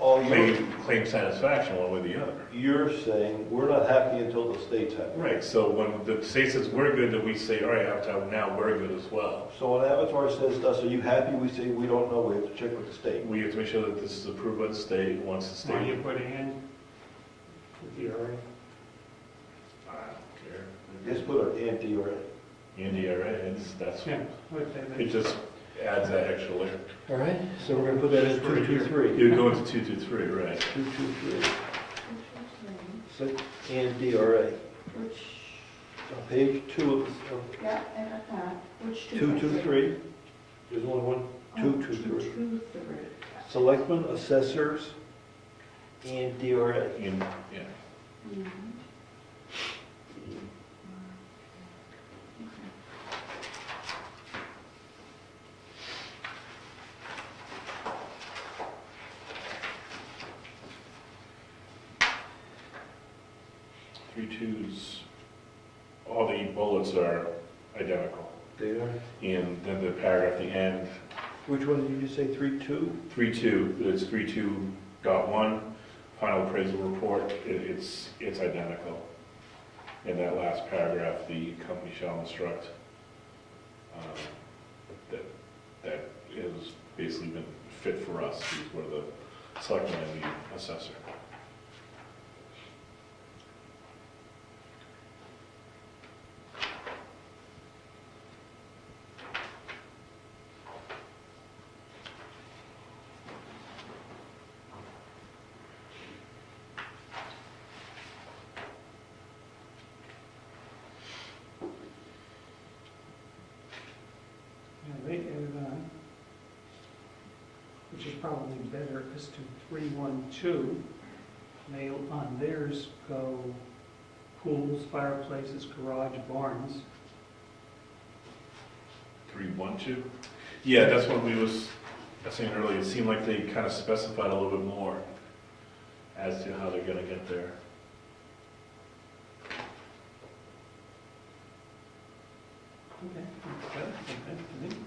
Speaker 1: All
Speaker 4: claim satisfaction one way or the other.
Speaker 1: you're saying, we're not happy until the state's happy.
Speaker 4: Right, so when the state says we're good, then we say, all right, Avatar, now we're good as well.
Speaker 1: So when Avatar says to us, are you happy? We say, we don't know, we have to check with the state.
Speaker 4: We have to make sure that this is approved by the state, once the
Speaker 3: Why do
Speaker 4: state.
Speaker 3: you put in the DRA?
Speaker 4: I don't care.
Speaker 1: Just put an anti-DRA.
Speaker 4: NDRA, that's,
Speaker 3: Yeah, okay,
Speaker 4: it just adds that extra layer.
Speaker 1: All right, so we're gonna put that as 223.
Speaker 4: You go into 223, right.
Speaker 1: 223. So, and DRA.
Speaker 5: Which,
Speaker 1: On page 2 of
Speaker 5: yeah, I got that. Which
Speaker 1: 223, there's only one,
Speaker 5: Oh,
Speaker 1: 223.
Speaker 5: 223.
Speaker 1: Selectmen, assessors, and DRA.
Speaker 4: In, yeah.
Speaker 5: Mhm.
Speaker 4: Three twos, all the bullets are identical.
Speaker 1: They are.
Speaker 4: And then the paragraph at the end,
Speaker 1: Which one did you say, 3-2?
Speaker 4: 3.2, it's 3.2.1, final appraisal report, it's identical. In that last paragraph, the company shall instruct, that has basically been fit for us, is where the selectman and the assessor.
Speaker 3: probably better is to 312. They, on theirs, go pools, fireplaces, garage, barns.
Speaker 4: 312? Yeah, that's what we was saying earlier. It seemed like they kind of specified a little bit more as to how they're gonna get there.
Speaker 3: Okay, that's better, okay, to me.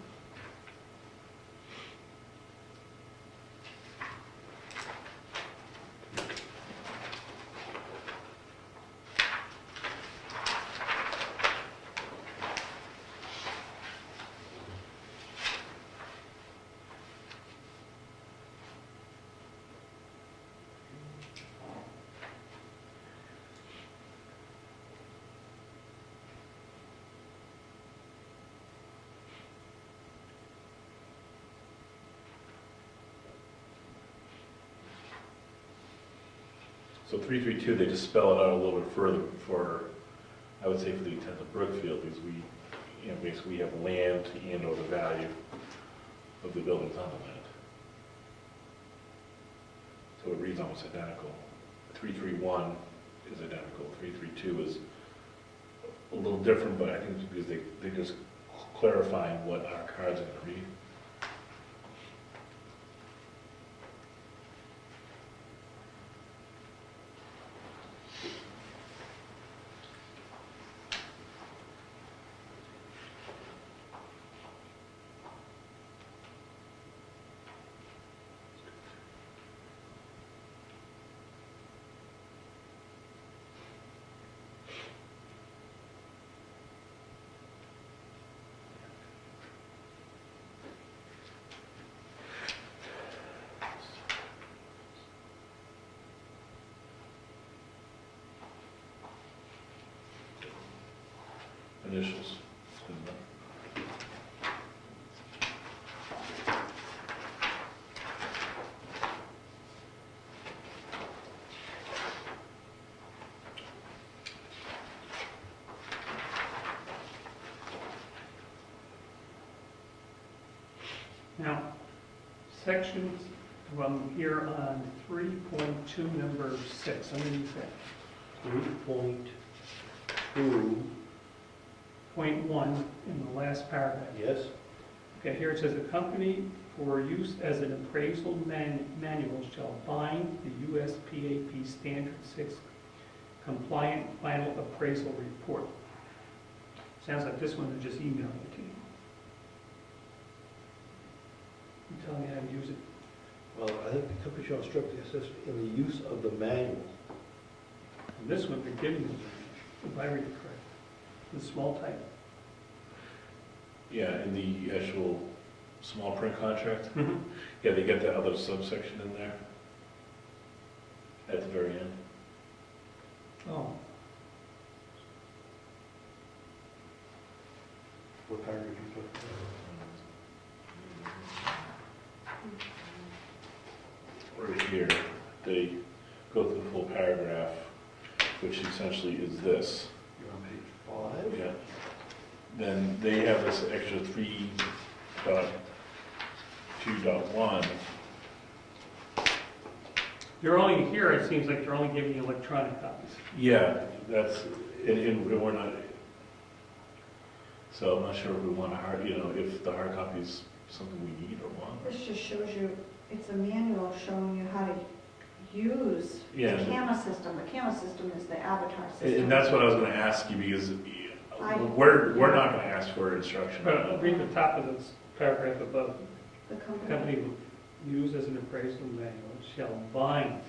Speaker 4: So 332, they just spell it out a little bit further for, I would say for the intent of Brookfield, because we, basically we have land and or the value of the buildings on the land. So it reads almost identical. 331 is identical, 332 is a little different, but I think it's because they're just clarifying what our cards are gonna read. Initials.
Speaker 3: Now, sections from here on 3.2, number 6, underneath that.
Speaker 1: 3.2,
Speaker 3: Point 1 in the last paragraph.
Speaker 1: yes?
Speaker 3: Okay, here it says, the company for use as an appraisal manual shall bind the USPAP Standard 6 compliant final appraisal report. Sounds like this one is just emailing it to you. You tell me how to use it.
Speaker 1: Well, I think the company shall instruct the assessor in the use of the manual.
Speaker 3: And this one, they're giving you, if I read it correct, the small type.
Speaker 4: Yeah, in the actual small print contract. Yeah, they get that other subsection in there at the very end.
Speaker 3: Oh,
Speaker 1: What paragraph you put?
Speaker 4: Right here, they go through the full paragraph, which essentially is this.
Speaker 1: You're on page 5?
Speaker 4: Yeah. Then they have this extra 3.2.1.
Speaker 3: you're only, here it seems like they're only giving you electronic copies.
Speaker 4: Yeah, that's, and we're not, so I'm not sure if we want to hard, if the hard copy is something we need or want.
Speaker 5: This just shows you, it's a manual showing you how to use the
Speaker 4: Yeah.
Speaker 5: camera system. The camera system is the avatar system.
Speaker 4: And that's what I was going to ask you, because
Speaker 5: I-
Speaker 4: we're not going to ask for instruction.
Speaker 3: But read the top of this paragraph above.
Speaker 5: The
Speaker 3: The
Speaker 5: company.
Speaker 3: company used as an appraisal manual shall bind,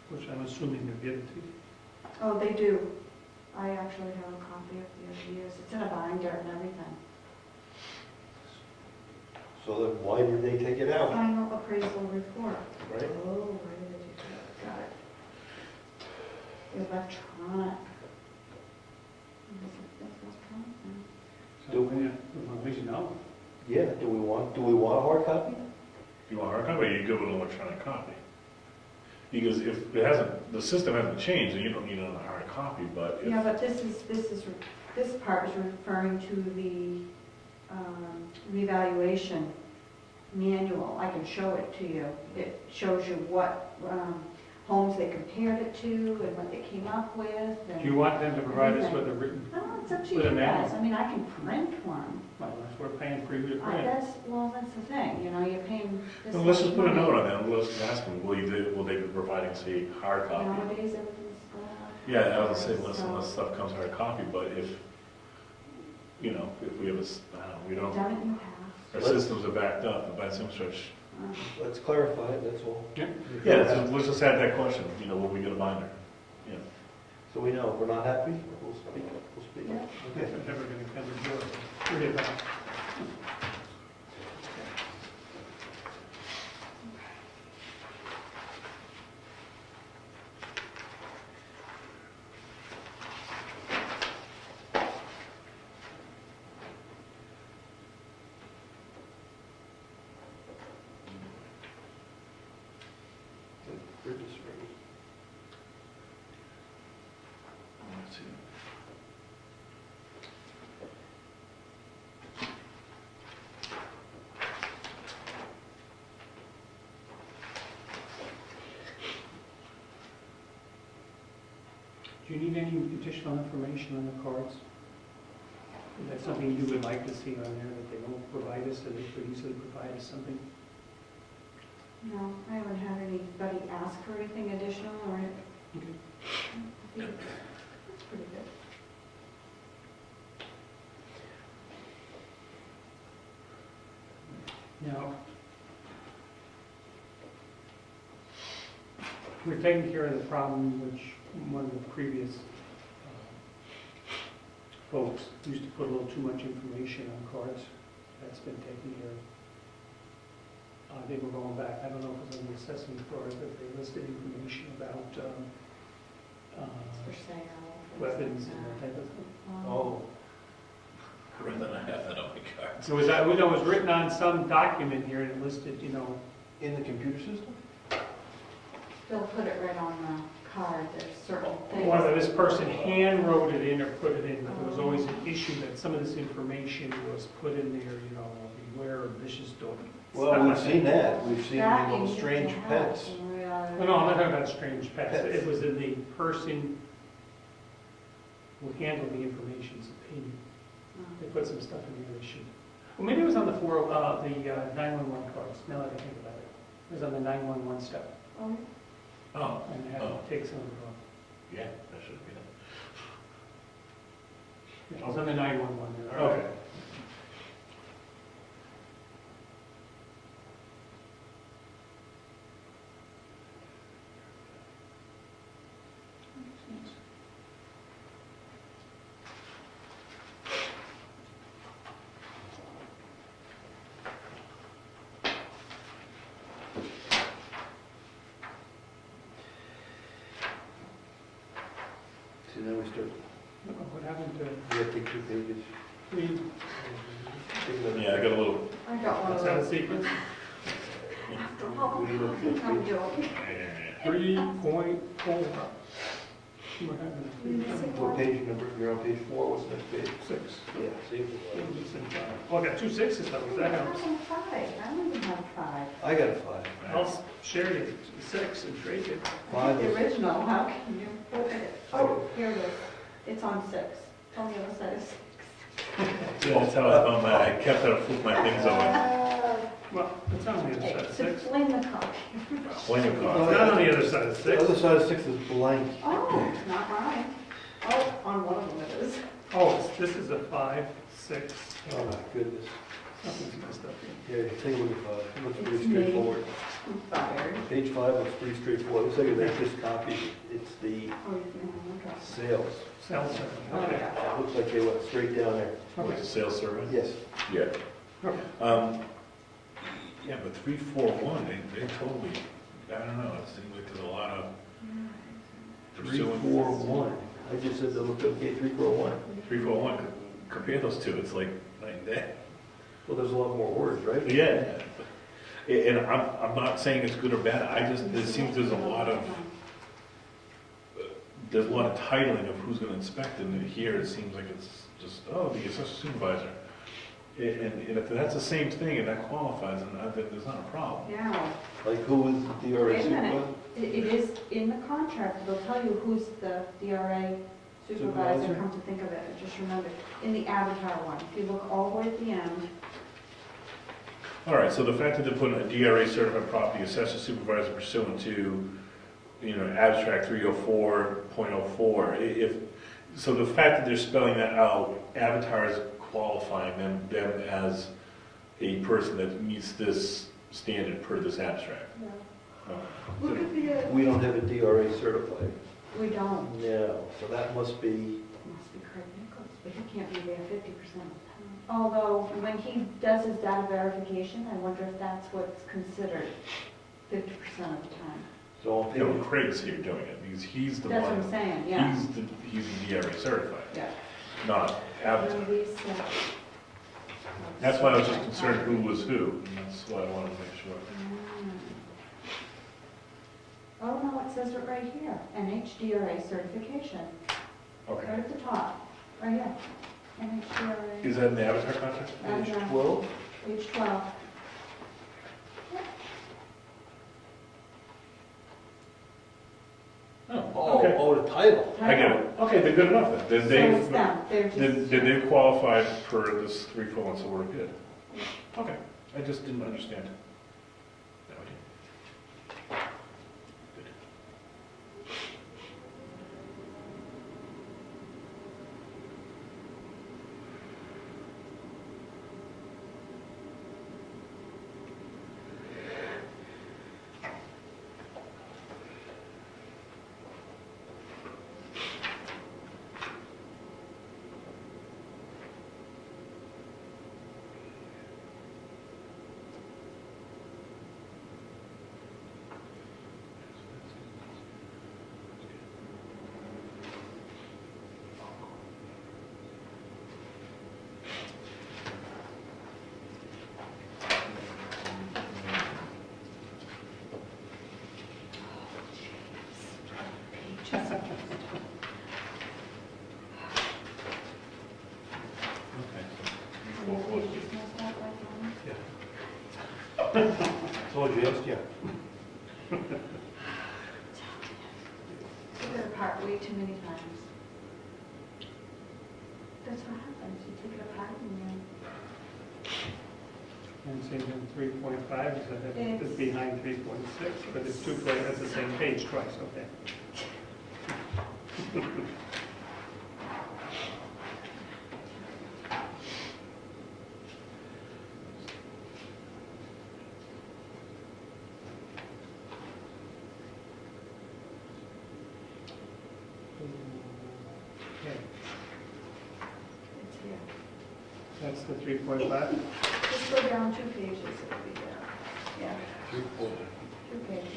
Speaker 3: which I'm assuming they're giving to you.
Speaker 5: Oh, they do. I actually have a copy of the ideas. It's in a binder and everything.
Speaker 1: So then why did they take it out,
Speaker 5: Final appraisal report.
Speaker 1: right?
Speaker 5: Oh, why did they do that? Got it. Electronic. That's electronic now.
Speaker 1: Do we-
Speaker 3: Well, we should know.
Speaker 1: Yeah, do we want a hard copy?
Speaker 4: You want a hard copy, or you go with an electronic copy? Because if it hasn't, the system hasn't changed, then you don't need another hard copy, but if.
Speaker 5: Yeah, but this part is referring to the revaluation manual, I can show it to you. It shows you what homes they compared it to and what they came up with. And
Speaker 3: Do you want them to provide us with a written,
Speaker 5: Oh, it's up to you
Speaker 3: with a manual?
Speaker 5: guys. I mean, I can print one.
Speaker 3: well, that's what we're paying for you to
Speaker 5: I
Speaker 3: print.
Speaker 5: that's the thing, you know, you're paying this
Speaker 4: Well, let's
Speaker 5: much
Speaker 4: just put a
Speaker 5: money.
Speaker 4: note on that, let's ask them, will they be providing, say, hard copy?
Speaker 5: Nowadays, everything's going up.
Speaker 4: Yeah, I was gonna say, unless
Speaker 5: So,
Speaker 4: stuff comes hard copy, but if, you know, if we have I don't know, we
Speaker 5: we've
Speaker 4: don't,
Speaker 5: done it in the past.
Speaker 4: our systems are backed up, and by some stretch.
Speaker 1: Let's clarify it, that's all.
Speaker 3: Yeah.
Speaker 4: Yeah, so let's just add that question, you know, will we get a binder? Yeah.
Speaker 1: So we know, if we're not happy, we'll speak, we'll speak.
Speaker 5: Yeah.
Speaker 1: Okay.
Speaker 3: I'm never gonna come to your, forget about it.
Speaker 1: Bridges ready.
Speaker 4: Let's see.
Speaker 3: Do you need any additional information on the cards? Is that something you would like to see on there that they don't provide us, that they could easily provide us something?
Speaker 5: No, I haven't had anybody ask for anything additional or anything.
Speaker 3: Okay.
Speaker 5: I think it's pretty good.
Speaker 3: Now, we're taking care of the problem which one of the previous folks used to put a little too much information on cards. That's been taken care of. They were going back, I don't know if it was on the assessment card, but they listed information about
Speaker 5: It's for sale.
Speaker 3: weapons and that type of thing.
Speaker 1: Oh,
Speaker 4: Rather than I have that on my card.
Speaker 3: So was that, it was written on some document here and it listed, you know,
Speaker 1: in the computer system?
Speaker 5: They'll put it right on the card, there's certain things.
Speaker 3: whether this person hand wrote it in or put it in, but there was always an issue that some of this information was put in there, you know, beware of vicious dog.
Speaker 1: Well, we've seen that, we've seen
Speaker 5: That
Speaker 1: little
Speaker 5: needs to
Speaker 1: strange
Speaker 5: help,
Speaker 1: pets.
Speaker 5: and we,
Speaker 3: No, no, I'm not talking about strange pets.
Speaker 1: Pets.
Speaker 3: It was in the person who handled the information's opinion. They put some stuff in there they shouldn't. Well, maybe it was on the 911 cards, now that I think about it. It was on the 911 stuff,
Speaker 5: Oh,
Speaker 4: Oh,
Speaker 3: and they had to take some of it off.
Speaker 4: yeah, that should be it.
Speaker 3: It was on the 911 there.
Speaker 4: Okay.
Speaker 1: See, now we start,
Speaker 3: What happened to,
Speaker 1: we have to take 2 pages. Take another-
Speaker 4: Yeah, I got a little,
Speaker 5: I got one of
Speaker 3: is that a
Speaker 5: those.
Speaker 3: sequence?
Speaker 5: After all the copies I'm doing.
Speaker 3: 3.4. What happened?
Speaker 1: What page number, you're on page 4, what's the next page?
Speaker 3: 6.
Speaker 1: Yeah, see?
Speaker 3: Well, I got 2 6s though, that helps.
Speaker 5: I have 5, I don't even have 5.
Speaker 1: I got a 5.
Speaker 3: I'll share you 6 and trade it.
Speaker 1: 5
Speaker 5: The
Speaker 1: is,
Speaker 5: original, how can you put it? Oh, here it is. It's on 6. It's on the other side of 6.
Speaker 4: yeah, that's how I found that, I kept that, flip my things over.
Speaker 3: Well, it's on the other side
Speaker 5: Okay,
Speaker 3: of
Speaker 5: so
Speaker 3: 6.
Speaker 5: explain the copy.
Speaker 4: When you
Speaker 3: It's
Speaker 4: call.
Speaker 3: not on the other side of
Speaker 1: the
Speaker 3: 6.
Speaker 1: other side of 6 is blank.
Speaker 5: Oh, not mine. Oh, on one of them it is.
Speaker 3: Oh, this is a 5, 6.
Speaker 1: Oh my goodness.
Speaker 3: Something's messed up here.
Speaker 1: Yeah, take a look at 5, it looks pretty
Speaker 5: It's me.
Speaker 1: straightforward.
Speaker 5: I'm fired.
Speaker 1: Page 5 looks pretty straightforward, looks like they just copied, it's the
Speaker 5: Oh, you can have one.
Speaker 1: sales.
Speaker 3: Cell server.
Speaker 5: Oh,
Speaker 3: Okay.
Speaker 5: yeah.
Speaker 1: It looks like they went straight down there.
Speaker 4: What's the sales survey?
Speaker 1: Yes.
Speaker 4: Yeah.
Speaker 3: Okay.
Speaker 4: Yeah, but 341, they totally, I don't know, it seems like there's a lot of pursuing.
Speaker 1: 341. I just said that looked okay, 341.
Speaker 4: 341, compare those two, it's like night and day.
Speaker 1: Well, there's a lot more words, right?
Speaker 4: Yeah. And I'm not saying it's good or bad, there seems there's a lot of titling of who's gonna inspect, and here it seems like it's just, oh, the assessor supervisor. And if that's the same thing and that qualifies, then there's not a problem.
Speaker 5: Yeah,
Speaker 1: Like who is the DRA
Speaker 5: wait a minute.
Speaker 1: supervisor?
Speaker 5: It is in the contract, they'll tell you who's the DRA supervisor,
Speaker 1: Supervisor?
Speaker 5: come to think of it, I just remembered. In the Avatar one, if you look all the way at the end,
Speaker 4: All right, so the fact that they're putting a DRA certified property assessor supervisor pursuant to, abstract 304.04, so the fact that they're spelling that out, Avatar is qualifying them as a person that meets this standard per this abstract. Oh.
Speaker 5: look at the,
Speaker 1: We don't have a DRA certified.
Speaker 5: we don't.
Speaker 1: No, so that must be,
Speaker 5: Must be Craig Nichols, but he can't be there 50% of the time. Although, when he does his data verification, I wonder if that's what's considered 50% of the time.
Speaker 1: so on
Speaker 4: No,
Speaker 1: page,
Speaker 4: Craig's here doing it, because he's the
Speaker 5: That's what I'm
Speaker 4: one,
Speaker 5: saying, yeah.
Speaker 4: he's the DRA certified,
Speaker 5: Yeah.
Speaker 4: not Avatar. That's why I was just concerned who was who, and that's why I wanted to make sure.
Speaker 5: Oh, no, it says it right here, NHDRA certification, right
Speaker 4: Okay.
Speaker 5: at the top, right here. NHDRA,
Speaker 4: Is that in the Avatar contract?
Speaker 5: and,
Speaker 1: page 12?
Speaker 5: page 12.
Speaker 1: Oh,
Speaker 4: Okay.
Speaker 1: oh, the title.
Speaker 4: I get it. Okay, they're good enough then.
Speaker 5: So
Speaker 4: Then
Speaker 5: it's them, they're just.
Speaker 4: then they've qualified for this 3-4, so we're good. Okay, I just didn't understand. No, I didn't. Good.
Speaker 1: Told you, yes, yeah.
Speaker 5: Took it apart way too many times. That's what happens, you take it apart and
Speaker 3: And same in 3.5, is that it's
Speaker 5: It's-
Speaker 3: behind 3.6, but it's that's the same page twice, okay. Okay,
Speaker 5: it's here.
Speaker 3: that's the 3.5.
Speaker 5: Just go down 2 pages, it'll be there. Yeah,
Speaker 1: 3-4.
Speaker 5: 2 pages.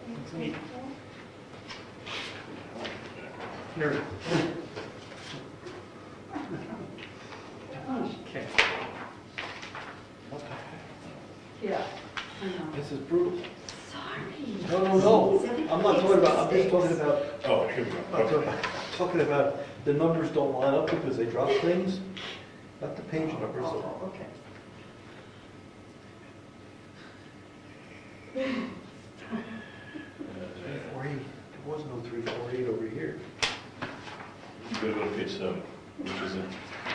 Speaker 3: That's neat. Here. Okay.
Speaker 1: What the heck?
Speaker 5: Yeah, I know.
Speaker 1: This is brutal.
Speaker 5: Sorry.
Speaker 1: No, I'm not talking about, I'm just talking about,
Speaker 4: Oh, here we go. Okay.
Speaker 1: talking about the numbers don't line up because they drop things, not the page numbers.
Speaker 5: Oh, okay.
Speaker 1: 348, there was no 348 over here.
Speaker 4: You gotta go to page 7, which is it.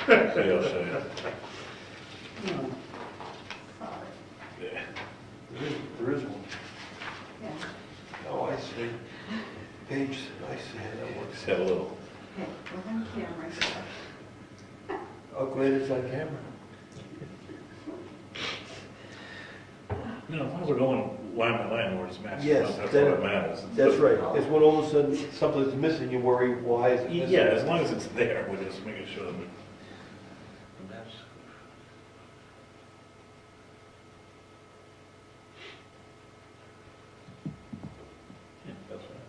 Speaker 4: Okay, I'll show you.
Speaker 5: Sorry.
Speaker 4: Yeah.
Speaker 1: There is one.
Speaker 5: Yeah.
Speaker 1: Oh, I see. Page, I see how that works.
Speaker 4: Just have a little.
Speaker 5: Okay, we're on camera here.
Speaker 1: How great is that camera?
Speaker 4: No, as long as we're going line by line, where it's matching
Speaker 1: Yes,
Speaker 4: up, that's
Speaker 1: then-
Speaker 4: what matters.
Speaker 1: That's right. It's when all of a sudden something's missing, you worry, why is it missing?
Speaker 4: Yeah, as long as it's there, we're just making sure that we. Yeah, that's right.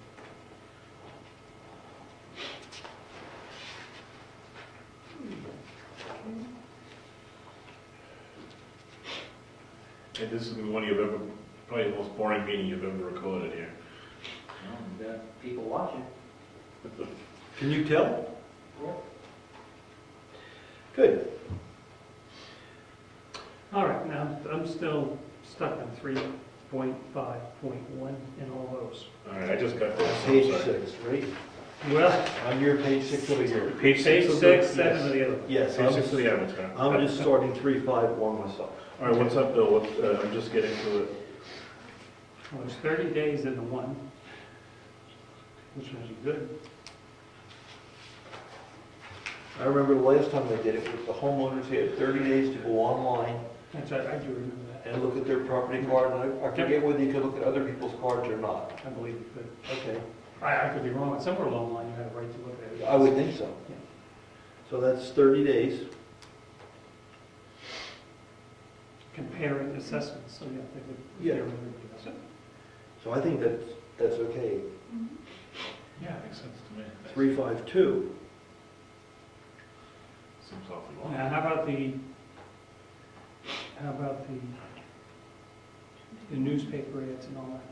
Speaker 4: And this is gonna be one you've ever, probably the most boring meeting you've ever recorded here.
Speaker 7: Well, we got people watching.
Speaker 1: Can you tell?
Speaker 7: Yeah.
Speaker 1: Good.
Speaker 3: All right, now, I'm still stuck on 3.5.1 in all those.
Speaker 4: All right, I just got this. I'm
Speaker 1: Page
Speaker 4: sorry.
Speaker 1: 6, right?
Speaker 3: Well,
Speaker 1: On your page 6 over here.
Speaker 4: Page
Speaker 3: page
Speaker 4: 6 of
Speaker 3: 6,
Speaker 4: the...
Speaker 3: 7 of the other.
Speaker 1: Yes,
Speaker 4: Page 6 of the avatar.
Speaker 1: I'm just starting 351 myself.
Speaker 4: All right, what's up, Bill? What, I'm just getting to it.
Speaker 3: Well, there's 30 days in the one, which would be good.
Speaker 1: I remember the last time they did it, with the homeowners, they had 30 days to go online
Speaker 3: That's right, I do remember that.
Speaker 1: and look at their property card, and I forget whether you could look at other people's cards or not.
Speaker 3: I believe you could.
Speaker 1: Okay,
Speaker 3: I could be wrong, but somewhere along the line you had a right to look at it.
Speaker 1: I would think so.
Speaker 3: Yeah.
Speaker 1: So that's 30 days.
Speaker 3: Comparing assessments, so yeah, they would.
Speaker 1: Yeah.
Speaker 3: compare everybody else.
Speaker 1: So I think that's okay.
Speaker 4: Yeah, makes sense to me.
Speaker 1: 352.
Speaker 4: Seems awfully long.
Speaker 3: Now, how about the newspaper ads and all that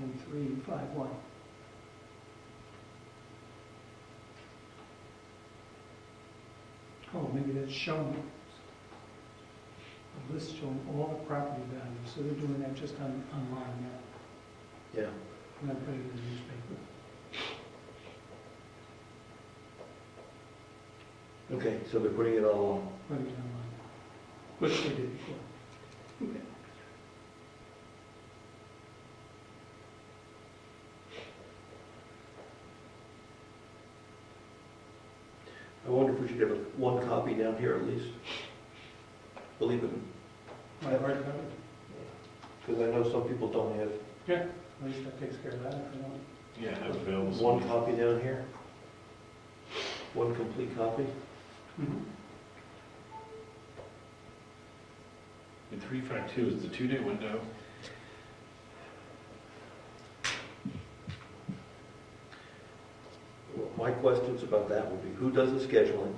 Speaker 3: in 351? Oh, maybe that's showing, a list showing all the property values, so they're doing that just online now,
Speaker 1: Yeah.
Speaker 3: not putting it in the newspaper.
Speaker 1: Okay, so they're putting it all on.
Speaker 3: Putting it online, which they did before. Okay.
Speaker 1: I wonder if we should have one copy down here at least. Believe it,
Speaker 3: My hard copy?
Speaker 1: because I know some people don't have
Speaker 3: Yeah, at least that takes care of that if you want.
Speaker 4: Yeah, have available.
Speaker 1: one copy down here. One complete copy.
Speaker 4: In 352 is the 2-day window.
Speaker 1: My questions about that would be, who does the scheduling?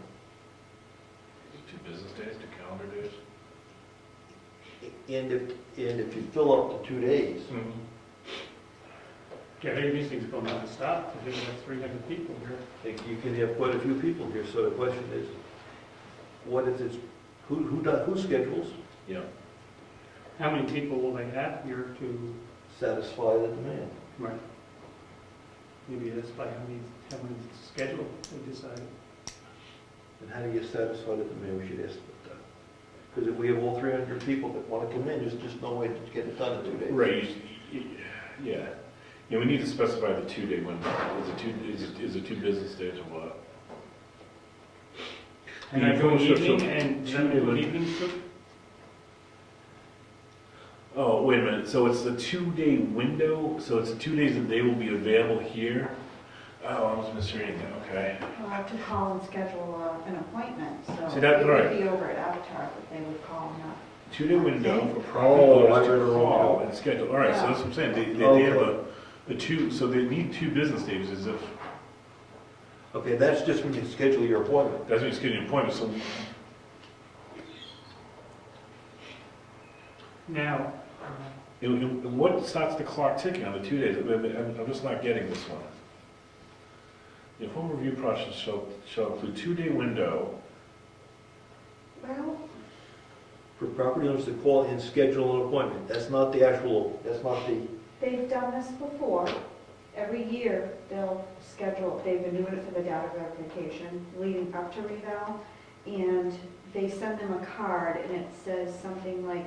Speaker 4: 2 business days, 2 calendar days.
Speaker 1: And if you fill up to 2 days,
Speaker 3: Yeah, these things go non-stop, if you have 300 people here.
Speaker 1: you can have quite a few people here, so the question is, what is it, who schedules,
Speaker 4: Yeah.
Speaker 3: How many people will they have here to,
Speaker 1: satisfy the demand?
Speaker 3: right? Maybe that's by how many schedule they decide.
Speaker 1: And how do you satisfy the demand, we should ask about that. Because if we have all 300 people that want to come in, there's just no way to get it done in 2 days.
Speaker 4: Right, yeah. Yeah, we need to specify the 2-day window. Is it 2 business days or what?
Speaker 3: And
Speaker 4: Yeah,
Speaker 3: I go
Speaker 4: so-
Speaker 3: evening
Speaker 4: so-
Speaker 3: and
Speaker 4: so-
Speaker 3: then do evenings too?
Speaker 4: Oh, wait a minute, so it's the 2-day window, so it's the 2 days that they will be available here? Oh, I was misreading that, okay.
Speaker 5: To call and schedule an appointment, so.
Speaker 4: See, that-
Speaker 5: It
Speaker 4: right.
Speaker 5: would be over at Avatar, but they would call them up.
Speaker 4: 2-day window for
Speaker 1: Oh,
Speaker 4: property
Speaker 1: I
Speaker 4: owners
Speaker 1: read
Speaker 4: to
Speaker 1: it wrong.
Speaker 4: call and schedule. All right, so that's what I'm saying, they have the 2, so they need 2 business days as if,
Speaker 1: Okay, that's just when you schedule your appointment.
Speaker 4: that's when you schedule an appointment, so
Speaker 3: Now,
Speaker 4: what starts the clock ticking on the 2 days? I'm just not getting this one. The informal review process shall include 2-day window.
Speaker 5: Well,
Speaker 1: For property owners to call and schedule an appointment. That's not the actual, that's not the,
Speaker 5: they've done this before. Every year, they'll schedule, they've been doing it for the data verification leading up to reval. And they send them a card and it says something like,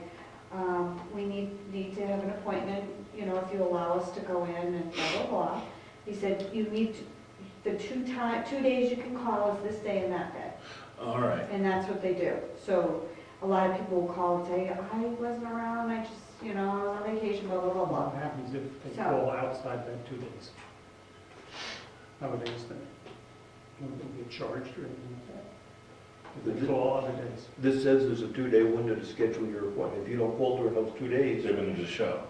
Speaker 5: we need to have an appointment, you know, if you allow us to go in and blah, blah, blah. He said, you need to, the 2 days you can call is this day and that day.
Speaker 4: All right.
Speaker 5: And that's what they do. So a lot of people will call and say, I wasn't around, I just, you know, I was on vacation, blah, blah, blah, blah.
Speaker 3: what happens if they
Speaker 5: So-
Speaker 3: call outside that 2 days? Nowadays, then, would they get charged or anything like that? If they call other days?
Speaker 1: this says there's a 2-day window to schedule your appointment. If you don't call during those 2 days,
Speaker 4: They're gonna just show.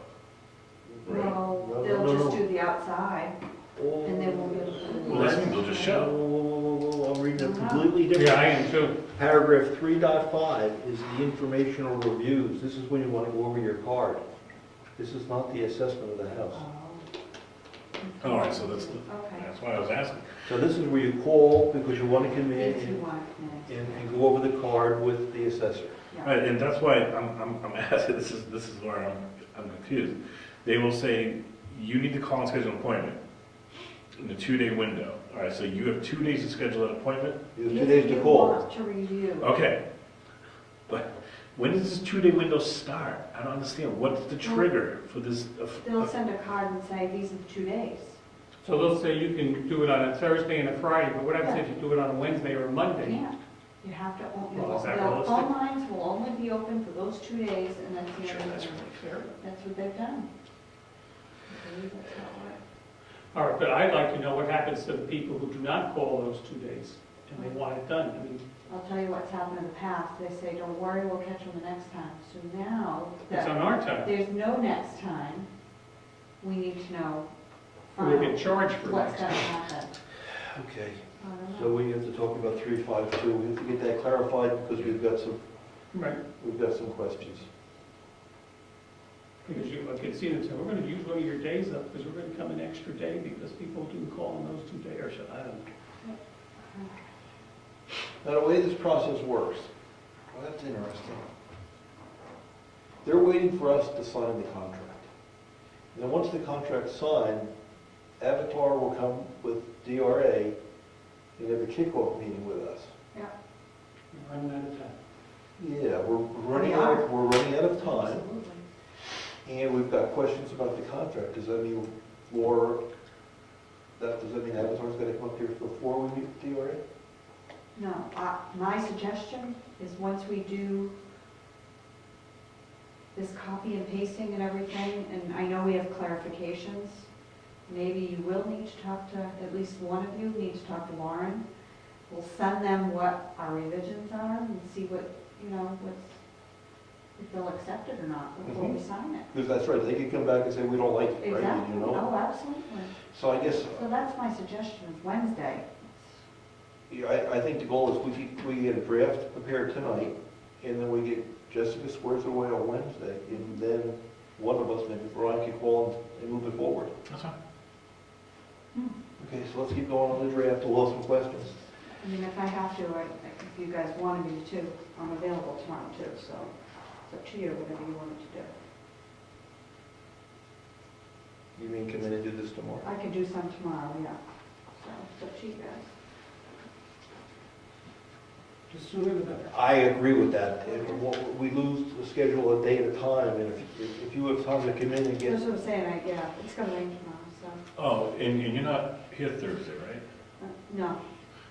Speaker 4: Right.
Speaker 5: Well,
Speaker 1: No,
Speaker 5: they'll
Speaker 1: no,
Speaker 5: just
Speaker 1: no.
Speaker 5: do the outside and then we'll be able to.
Speaker 4: Well, that means they'll just show.
Speaker 1: Whoa, I'm reading it completely different.
Speaker 3: Yeah, I am too.
Speaker 1: Paragraph 3.5 is the informational reviews. This is when you want to go over your card. This is not the assessment of the house.
Speaker 5: Oh.
Speaker 4: All right, so that's
Speaker 5: Okay.
Speaker 4: why I was asking.
Speaker 1: So this is where you call because you want to come in
Speaker 5: If you want, yeah.
Speaker 1: and go over the card with the assessor.
Speaker 5: Yeah.
Speaker 4: Right, and that's why I'm asking, this is where I'm confused. They will say, you need to call and schedule an appointment in a 2-day window. All right, so you have 2 days to schedule an appointment?
Speaker 1: You have 2 days to call.
Speaker 5: If you want to review.
Speaker 4: Okay. But when does this 2-day window start? I don't understand. What's the trigger for this?
Speaker 5: They'll send a card and say, these are the 2 days.
Speaker 3: So they'll say you can do it on a Thursday and a Friday, but what happens if you do it on a Wednesday or a
Speaker 5: You
Speaker 3: Monday?
Speaker 5: can't. You have to,
Speaker 3: Well, is that
Speaker 5: the
Speaker 3: realistic?
Speaker 5: phone lines will only be open for those 2 days, and that's the
Speaker 4: Sure,
Speaker 5: end
Speaker 4: that's
Speaker 5: of it.
Speaker 4: really fair.
Speaker 5: That's what they've done. I believe that's how it works.
Speaker 3: All right, but I'd like to know what happens to the people who do not call those 2 days and they want it done. I mean,
Speaker 5: I'll tell you what's happened in the past. They say, don't worry, we'll catch them the next time. So now
Speaker 3: it's on
Speaker 5: that
Speaker 3: our time.
Speaker 5: there's no next time, we need to know
Speaker 3: We'll get charged for
Speaker 5: what's
Speaker 3: next
Speaker 5: going to
Speaker 3: time.
Speaker 5: happen.
Speaker 1: Okay,
Speaker 5: I don't
Speaker 1: so
Speaker 5: know.
Speaker 1: we have to talk about 352. We have to get that clarified because we've got some questions.
Speaker 3: Because you, I can see them say, we're gonna use one of your days up because we're gonna come an extra day because people didn't call on those 2 days, or so, I don't know.
Speaker 1: Now, the way this process works, well, that's interesting. They're waiting for us to sign the contract. And then once the contract's signed, Avatar will come with DRA and have a kickoff meeting with us.
Speaker 3: We're running out of time.
Speaker 1: Yeah, we're running out of time,
Speaker 5: Absolutely.
Speaker 1: and we've got questions about the contract. Does that mean Laura, does that mean Avatar's gonna come up here before we meet with DRA?
Speaker 5: No, my suggestion is once we do this copy and pasting and everything, and I know we have clarifications, maybe you will need to talk to, at least one of you need to talk to Lauren. We'll send them what our revisions are and see what, if they'll accept it or not before we sign it.
Speaker 1: Because that's right, they could come back and say, we don't like it, right?
Speaker 5: Exactly,
Speaker 1: You know?
Speaker 5: oh, absolutely.
Speaker 1: So I guess,
Speaker 5: So that's my suggestion, is Wednesday.
Speaker 1: yeah, I think the goal is we get a draft prepared tonight, and then we get Jessica squares it away on Wednesday, and then one of us, maybe Brian, can call and move it forward.
Speaker 4: That's fine.
Speaker 1: Okay, so let's keep going on the draft, we'll have some questions.
Speaker 5: I mean, if I have to, if you guys wanted me to, I'm available tomorrow too, so it's up to you, whatever you wanted to do.
Speaker 1: You mean come in and do this tomorrow?
Speaker 5: I could do some tomorrow, yeah. So it's up to you guys.
Speaker 3: Just sooner the better.
Speaker 1: I agree with that. We lose the schedule a day at a time, and if you have time to come in and get,
Speaker 5: That's what I'm saying, it's gonna rain tomorrow, so,
Speaker 4: Oh, and you're not here Thursday, right?
Speaker 5: no.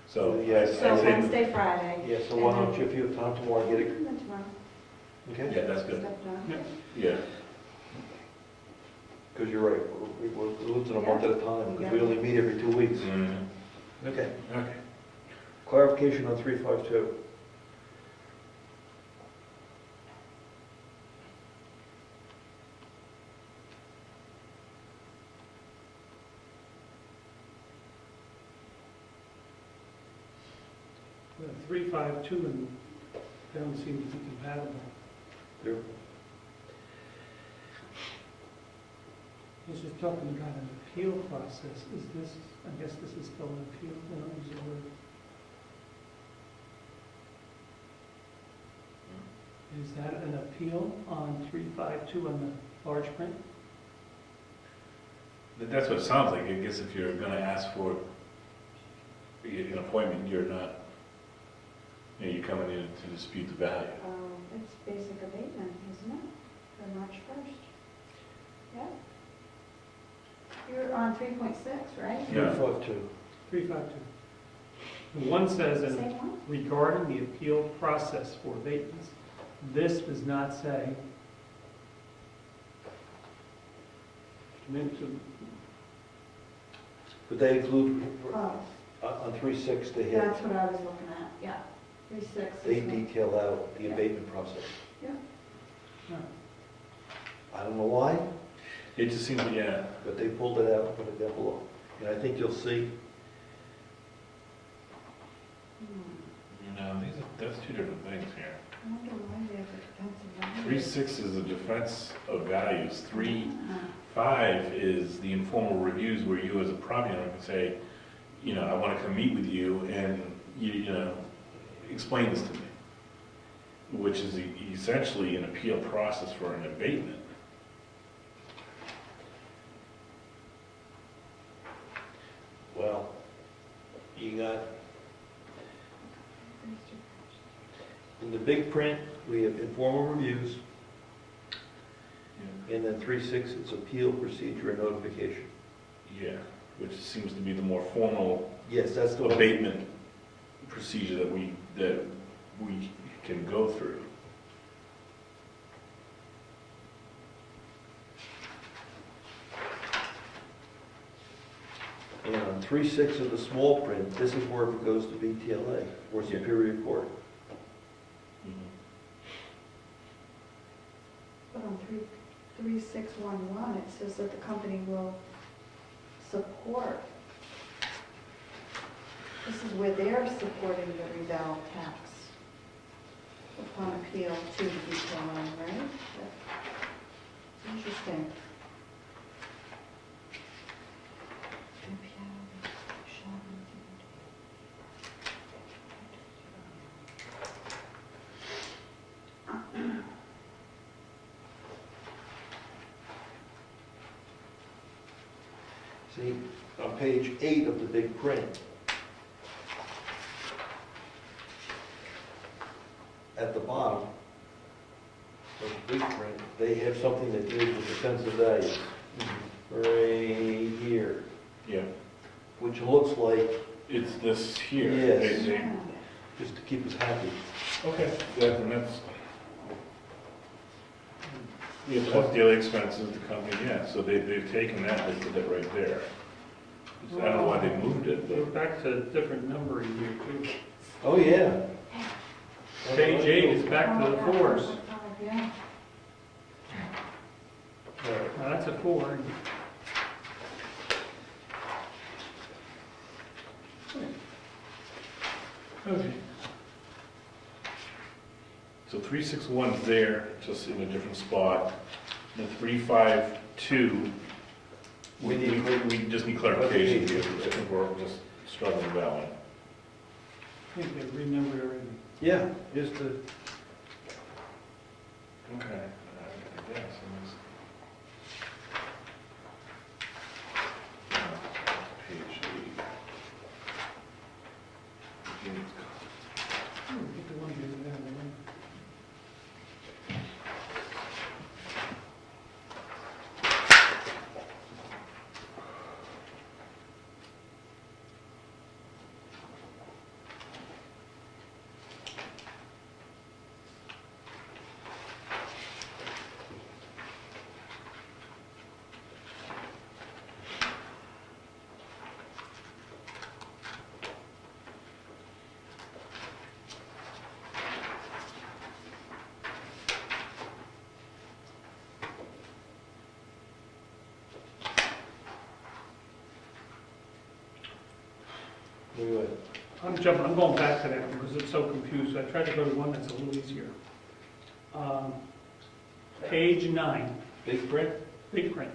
Speaker 4: So,
Speaker 1: Yes.
Speaker 5: So
Speaker 4: I say,
Speaker 5: Wednesday, Friday.
Speaker 1: yeah, so why don't you, if you have time tomorrow, get it,
Speaker 5: Come in tomorrow.
Speaker 1: okay?
Speaker 4: yeah, that's good.
Speaker 5: Stuff done.
Speaker 3: Yeah.
Speaker 4: Yeah.
Speaker 1: Because you're right, we're losing a month at a time, because we only meet every 2 weeks.
Speaker 4: Mhm.
Speaker 1: Okay.
Speaker 4: Okay.
Speaker 1: Clarification on 352.
Speaker 3: The 352 and they don't seem to be compatible.
Speaker 1: There-
Speaker 3: This is talking about an appeal process. Is this, I guess this is still an appeal, they don't use the word. Is that an appeal on 352 on the large print?
Speaker 4: That's what it sounds like. I guess if you're gonna ask for an appointment, you're not, you're coming in to dispute the value.
Speaker 5: It's basic abatement, isn't it, for March 1st? Yeah. You're on 3.6, right?
Speaker 4: Yeah.
Speaker 1: 352.
Speaker 3: 352. The one says,
Speaker 5: Same one?
Speaker 3: regarding the appeal process for abatements, this does not say.
Speaker 1: But they include,
Speaker 5: Oh,
Speaker 1: on 3.6, they
Speaker 5: that's what I was looking at, yeah. 3.6
Speaker 1: they
Speaker 5: is.
Speaker 1: detail out the
Speaker 5: Yeah.
Speaker 1: abatement process.
Speaker 5: Yeah.
Speaker 1: I don't know why,
Speaker 4: It just seems, yeah.
Speaker 1: but they pulled it out and put it down below. And I think you'll see,
Speaker 5: Hmm.
Speaker 4: That's two different things here.
Speaker 5: I wonder why they have a defensive value.
Speaker 4: 3.6 is the defense of values. 3,
Speaker 5: Ah,
Speaker 4: 5 is the informal reviews where you as a property owner can say, you know, I want to come meet with you and, you know, explain this to me, which is essentially an appeal process for an abatement.
Speaker 1: Well, you got, in the big print, we have informal reviews, and then 3.6, it's appeal procedure and notification.
Speaker 4: Yeah, which seems to be the more formal
Speaker 1: Yes, that's the one.
Speaker 4: abatement procedure that we can go through.
Speaker 1: And on 3.6 of the small print, this is where it goes to BTLA, or
Speaker 4: Yeah.
Speaker 1: Superior Court.
Speaker 5: But on 3611, it says that the company will support. This is where they're supporting the reval tax upon appeal to the BTLA, right? That's interesting.
Speaker 1: See, on page 8 of the big print, at the bottom of the big print, they have something that deals with defensive values. Right here,
Speaker 4: Yeah,
Speaker 1: which looks like,
Speaker 4: it's this here.
Speaker 1: Yes.
Speaker 5: Yeah.
Speaker 1: just to keep us happy.
Speaker 4: Okay, and that's, yeah, plus daily expenses, the company, yeah, so they've taken that, they put that right there. I don't know why they moved it,
Speaker 3: We're
Speaker 4: but,
Speaker 3: back to different numbering here too.
Speaker 1: Oh, yeah.
Speaker 3: Page 8 is back to the 4s.
Speaker 5: Yeah.
Speaker 1: Right.
Speaker 3: Now that's a 4. Okay.
Speaker 4: so 361 is there, just in a different spot. And 352,
Speaker 1: We
Speaker 4: we
Speaker 1: need,
Speaker 4: just need clarification here, I think we're just struggling with that one.
Speaker 3: I think they renumbered everything.
Speaker 1: yeah, just to,
Speaker 4: Okay, I guess. Page 8.
Speaker 3: Oh, get the one here, there, there.
Speaker 1: anyway,
Speaker 3: I'm going back to that one because it's so confused. I tried to go to one that's a little easier. Page 9,
Speaker 1: big print?
Speaker 3: big print.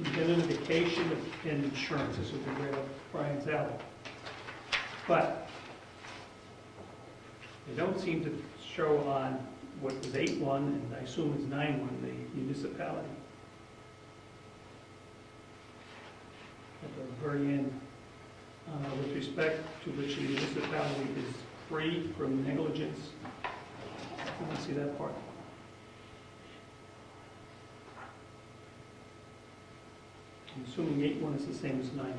Speaker 3: Indemnification of insurance, this would be right up Brian's alley. But they don't seem to show on what was 8.1, and I assume it's 9.1, the municipality. At the very end, with respect to which the municipality is free from negligence. I don't see that part. I'm assuming 8.1 is the same as 9.1.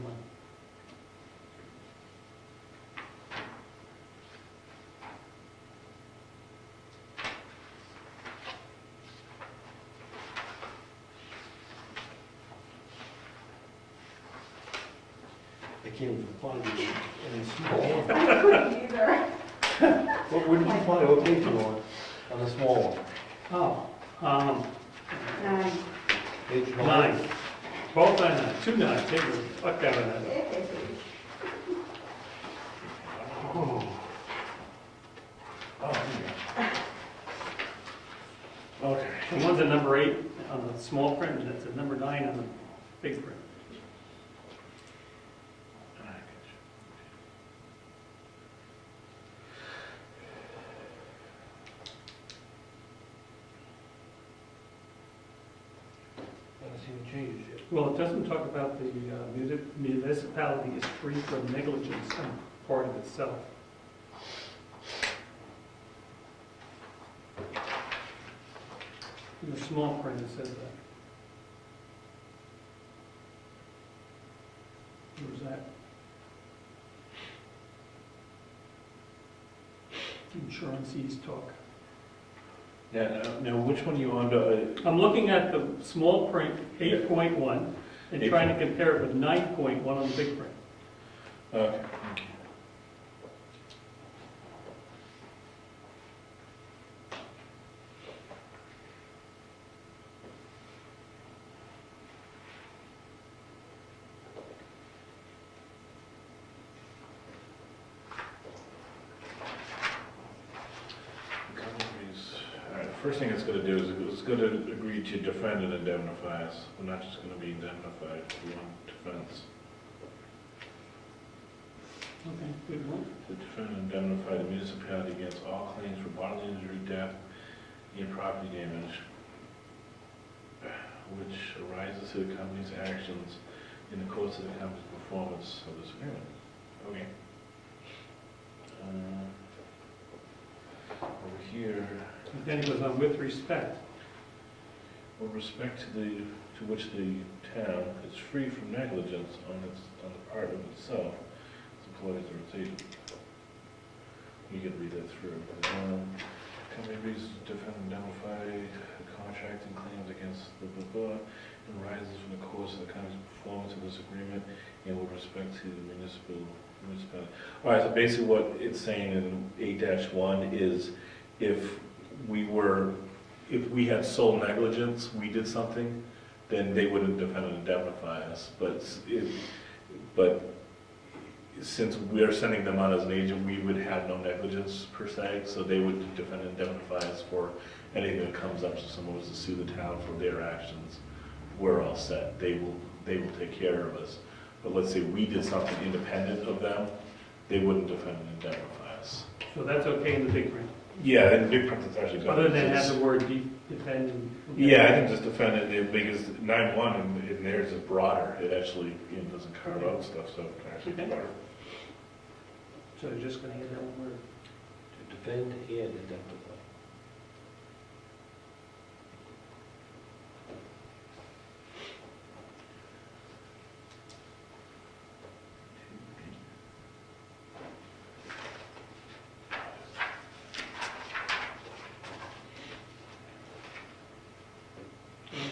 Speaker 1: I can't even find it in small.
Speaker 5: I couldn't either.
Speaker 1: Where did you find it? What page you on the small one?
Speaker 3: Oh,
Speaker 5: 9.
Speaker 1: Page
Speaker 3: 9. Both on 9, 2 9s, they were fucked out of that.
Speaker 1: Oh.
Speaker 4: Oh, here we go. Okay.
Speaker 3: The one one's a number 8 on the small print, and it's a number 9 on the big print.
Speaker 1: Haven't seen the changes yet.
Speaker 3: Well, it doesn't talk about the municipality is free from negligence on part of itself. In the small print, it says that. Where's that? Insurances talk.
Speaker 4: Now, which one are you on? To,
Speaker 3: I'm looking at the small print, 8.1, and trying to compare it with 9.1 on the big print.
Speaker 4: okay. First thing it's going to do is it's going to agree to defend and indemnify us. We're not just going to be indemnified, we want defense.
Speaker 3: Okay, good one.
Speaker 4: To defend and indemnify the municipality against all claims for bodily injury, death, and property damage, which arises to the company's actions in the course of the company's performance of this agreement. Okay. Over here.
Speaker 3: And then it goes on with respect.
Speaker 4: With respect to which the town is free from negligence on the part of itself, its employees or its agents. You can read that through. Company agrees to defend and indemnify contracting claims against the and arises from the course of the company's performance of this agreement and with respect to the municipality. All right, so basically what it's saying in 8-1 is if we had sole negligence, we did something, then they wouldn't defend and indemnify us. But since we're sending them on as an agent, we would have no negligence per se, so they would defend and indemnify us for anything that comes up. So someone was to sue the town for their actions, we're all set. They will take care of us. But let's say we did something independent of them, they wouldn't defend and indemnify us.
Speaker 3: So that's okay in the big print.
Speaker 4: Yeah, in the big print it's actually better.
Speaker 3: Other than have the word defend and...
Speaker 4: Yeah, I can just defend it because 9.1 in theirs is broader. It actually doesn't carve out stuff, so it can actually be better.
Speaker 3: So you're just going to add that one word.
Speaker 1: To defend and indemnify.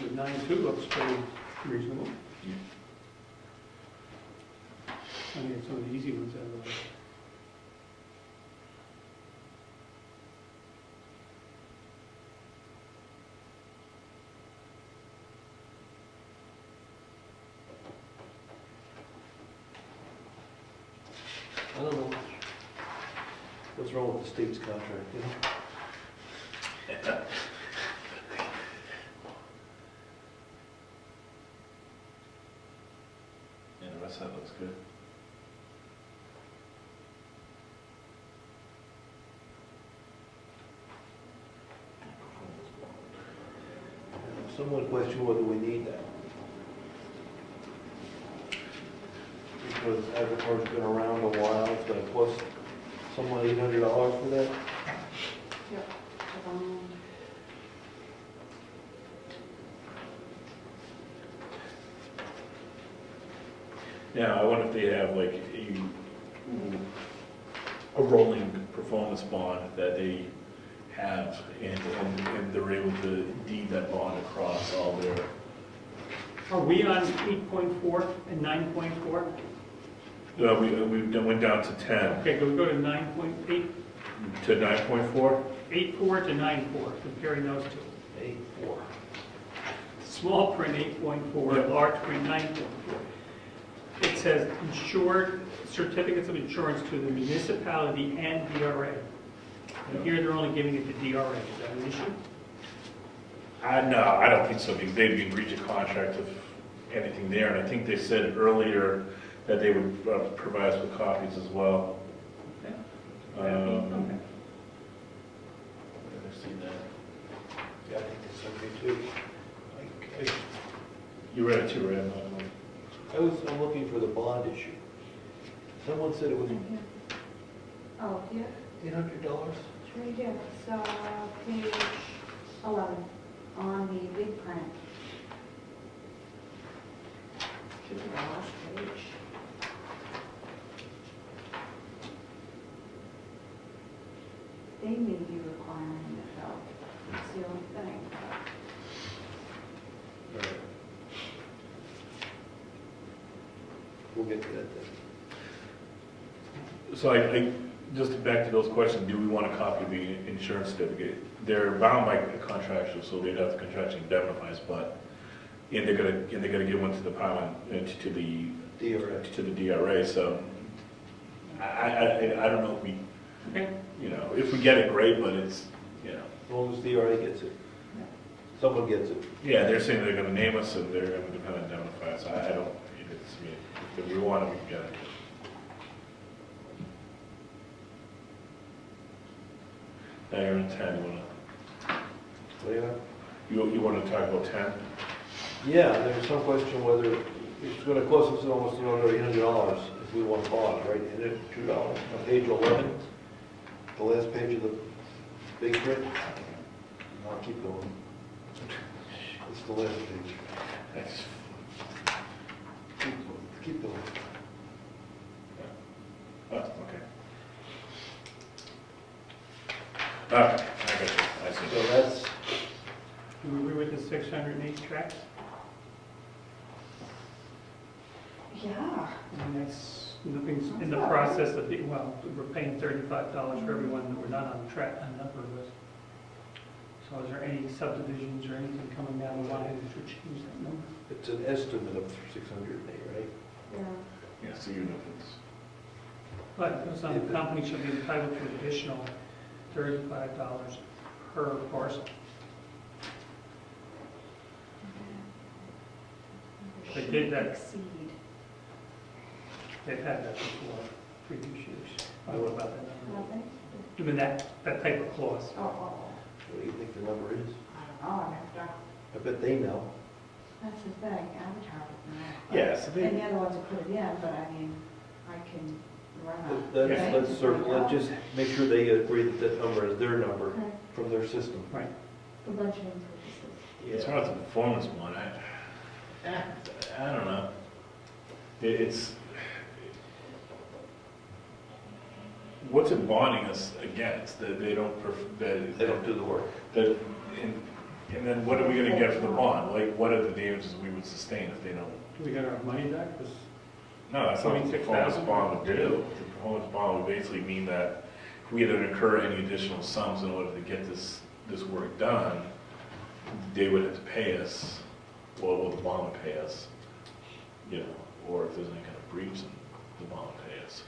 Speaker 3: Number 9.2 looks pretty reasonable. I mean, some of the easy ones out of the way.
Speaker 1: I don't know. What's wrong with the state's contract, you know?
Speaker 4: Yeah, the rest of that looks good.
Speaker 1: Someone questioned whether we need that. Because Avatar's been around a while, it's gonna cost someone $800 for that.
Speaker 5: Yep.
Speaker 4: Now, I wonder if they have like a rolling performance bond that they have, and they're able to deed that bond across all their.
Speaker 3: Are we on 8.4 and 9.4?
Speaker 4: We went down to 10
Speaker 3: Okay, can we go to 9.8?
Speaker 4: to 9.4.
Speaker 3: 8.4 to 9.4, comparing those two.
Speaker 1: 8.4.
Speaker 3: Small print 8.4,
Speaker 4: Yep.
Speaker 3: large print 9.4. It says insured certificates of insurance to the municipality and DRA. And here they're only giving it to DRA. Is that an issue?
Speaker 4: No, I don't think so, because they'd be in breach of contract if anything there, and I think they said earlier that they would provide us with copies as well.
Speaker 3: Okay.
Speaker 4: Um,
Speaker 3: Okay.
Speaker 4: I've seen that.
Speaker 1: Yeah, I think that's okay too.
Speaker 4: You read it too, right?
Speaker 1: I'm looking for the bond issue. Someone said it was
Speaker 5: Oh, yeah,
Speaker 1: $800?
Speaker 5: it's right here, so page 11, on the big print. Should be the last page. They may be requiring it though, that's the only thing.
Speaker 1: We'll get to that then.
Speaker 4: So I, just back to those questions, do we want a copy of the insurance certificate? They're bound by contractual, so they'd have to contractually indemnify us, but, and they're gonna give one to the department, to the
Speaker 1: DRA.
Speaker 4: to the DRA, so I don't know if we,
Speaker 3: Okay.
Speaker 4: you know, if we get it, great, but it's, you know.
Speaker 1: As long as DRA gets it. Someone gets it.
Speaker 4: Yeah, they're saying they're gonna name us and they're gonna indemnify us, I don't, it's, if we want it, we can get it. Now you're in 10,
Speaker 1: What do you have?
Speaker 4: you wanna talk about 10?
Speaker 1: Yeah, there's some question whether it's gonna cost us almost another $800 if we want bonds, right? Isn't it $2? On page 11, the last page of the big print. I'll keep going. It's the last page.
Speaker 4: That's,
Speaker 1: Keep going.
Speaker 4: oh, okay. Okay, I got you, I
Speaker 1: So
Speaker 4: see.
Speaker 1: that's,
Speaker 3: Do we agree with the 608 tracks?
Speaker 5: Yeah.
Speaker 3: And that's, nothing's in the process of, well, we're paying $35 for everyone that we're not on track, on number with. So is there any subdivisions or anything coming down the line that should change that number?
Speaker 1: it's an estimate of 608, right?
Speaker 5: Yeah.
Speaker 4: Yeah, so you know it's,
Speaker 3: But some companies should be entitled to additional $35 per parcel. They did that.
Speaker 5: Exceed.
Speaker 3: They've had that before, previous years. I don't know about that number.
Speaker 5: Nothing?
Speaker 3: I mean, that type of clause.
Speaker 5: Oh,
Speaker 1: What do you think the number is?
Speaker 5: I don't know, I have to,
Speaker 1: I bet they know.
Speaker 5: that's the thing, Avatar would know.
Speaker 4: yeah, so
Speaker 5: And
Speaker 4: they,
Speaker 5: the other ones will put it in, but I mean, I can run a.
Speaker 1: Let's just make sure they agree that that number is their number
Speaker 5: Okay.
Speaker 1: from their system.
Speaker 3: Right.
Speaker 5: For budgeting purposes.
Speaker 4: as far as the performance bond, I don't know. It's, what's it bonding us against, that they don't,
Speaker 1: They don't do the work.
Speaker 4: that, and then what are we gonna get for the bond? Like, what are the damages we would sustain if they don't?
Speaker 3: Do we get our money back? 'Cause
Speaker 4: No, that's not what the performance
Speaker 3: 26,000?
Speaker 4: bond would do. The performance bond would basically mean that if we had to incur any additional sums in order to get this work done, they would have to pay us, or the bond would pay us, you know, or if there's any kind of breach, then the bond would pay us.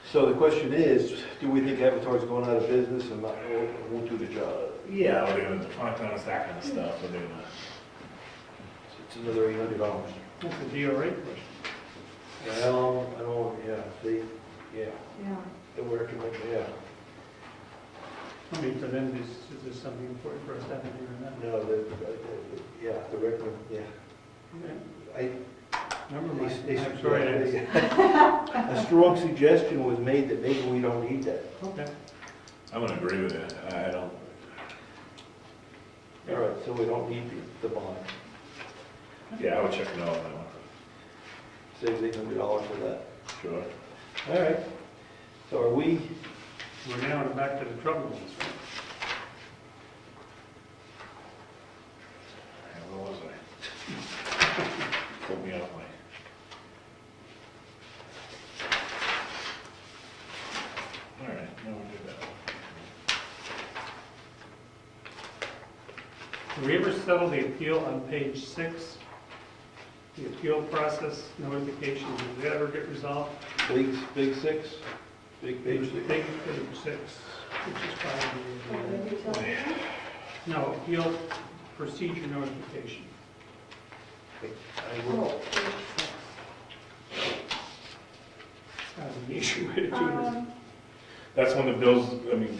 Speaker 1: So the question is, do we think Avatar's going out of business and won't do the job?
Speaker 4: Yeah, or they're gonna default on us, that kind of stuff, or they're gonna,
Speaker 1: It's another $800.
Speaker 3: That's the DRA question.
Speaker 1: Well, I don't, yeah,
Speaker 5: Yeah.
Speaker 1: they're working with, yeah.
Speaker 3: I mean, for them, is this something important for us to have in here or not?
Speaker 1: No, yeah, the record, yeah.
Speaker 3: Okay. Never mind.
Speaker 1: They-
Speaker 3: I'm sorry. I asked.
Speaker 1: A strong suggestion was made that maybe we don't need that.
Speaker 3: Okay.
Speaker 4: I'm gonna agree with it, I don't,
Speaker 1: All right, so we don't need the bond.
Speaker 4: yeah, I would check no on that one,
Speaker 1: Saves $800 for that.
Speaker 4: sure.
Speaker 1: All right. So are we,
Speaker 3: We're now back to the troubles.
Speaker 4: Where was I? Pulled me off my. All right, now we do that.
Speaker 3: Did we ever settle the appeal on page 6? The appeal process notifications, did that ever get resolved?
Speaker 1: big six? Big
Speaker 3: It
Speaker 1: page
Speaker 3: was
Speaker 1: six?
Speaker 3: Big page 6, which is probably,
Speaker 5: What did you tell me?
Speaker 3: no, appeal procedure notification.
Speaker 1: I will-
Speaker 5: Oh, page
Speaker 3: That's an issue way to do
Speaker 5: six.
Speaker 3: this.
Speaker 4: That's when the bills, I mean,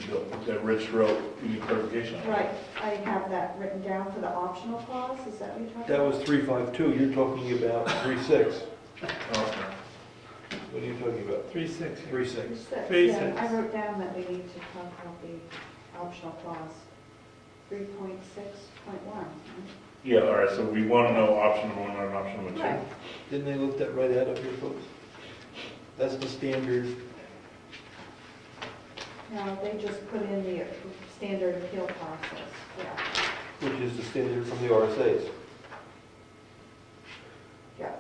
Speaker 4: that Rich wrote, we need clarification on.
Speaker 5: Right, I have that written down for the optional clause, is that what you're talking
Speaker 1: That
Speaker 5: about?
Speaker 1: was 352, you're talking about 36.
Speaker 4: Oh, okay.
Speaker 1: What are you talking about?
Speaker 3: 3.6.
Speaker 1: 36.
Speaker 5: Six,
Speaker 3: Page
Speaker 5: yeah,
Speaker 3: six.
Speaker 5: I wrote down that we need to talk about the optional clause, 3.6.1.
Speaker 4: Yeah, all right, so we want to know option number one and option number
Speaker 5: Right.
Speaker 4: two.
Speaker 1: Didn't they look that right out of here, folks? That's the standard.
Speaker 5: No, they just put in the standard appeal process, yeah.
Speaker 1: Which is the standard from the RSAs.
Speaker 5: Yeah.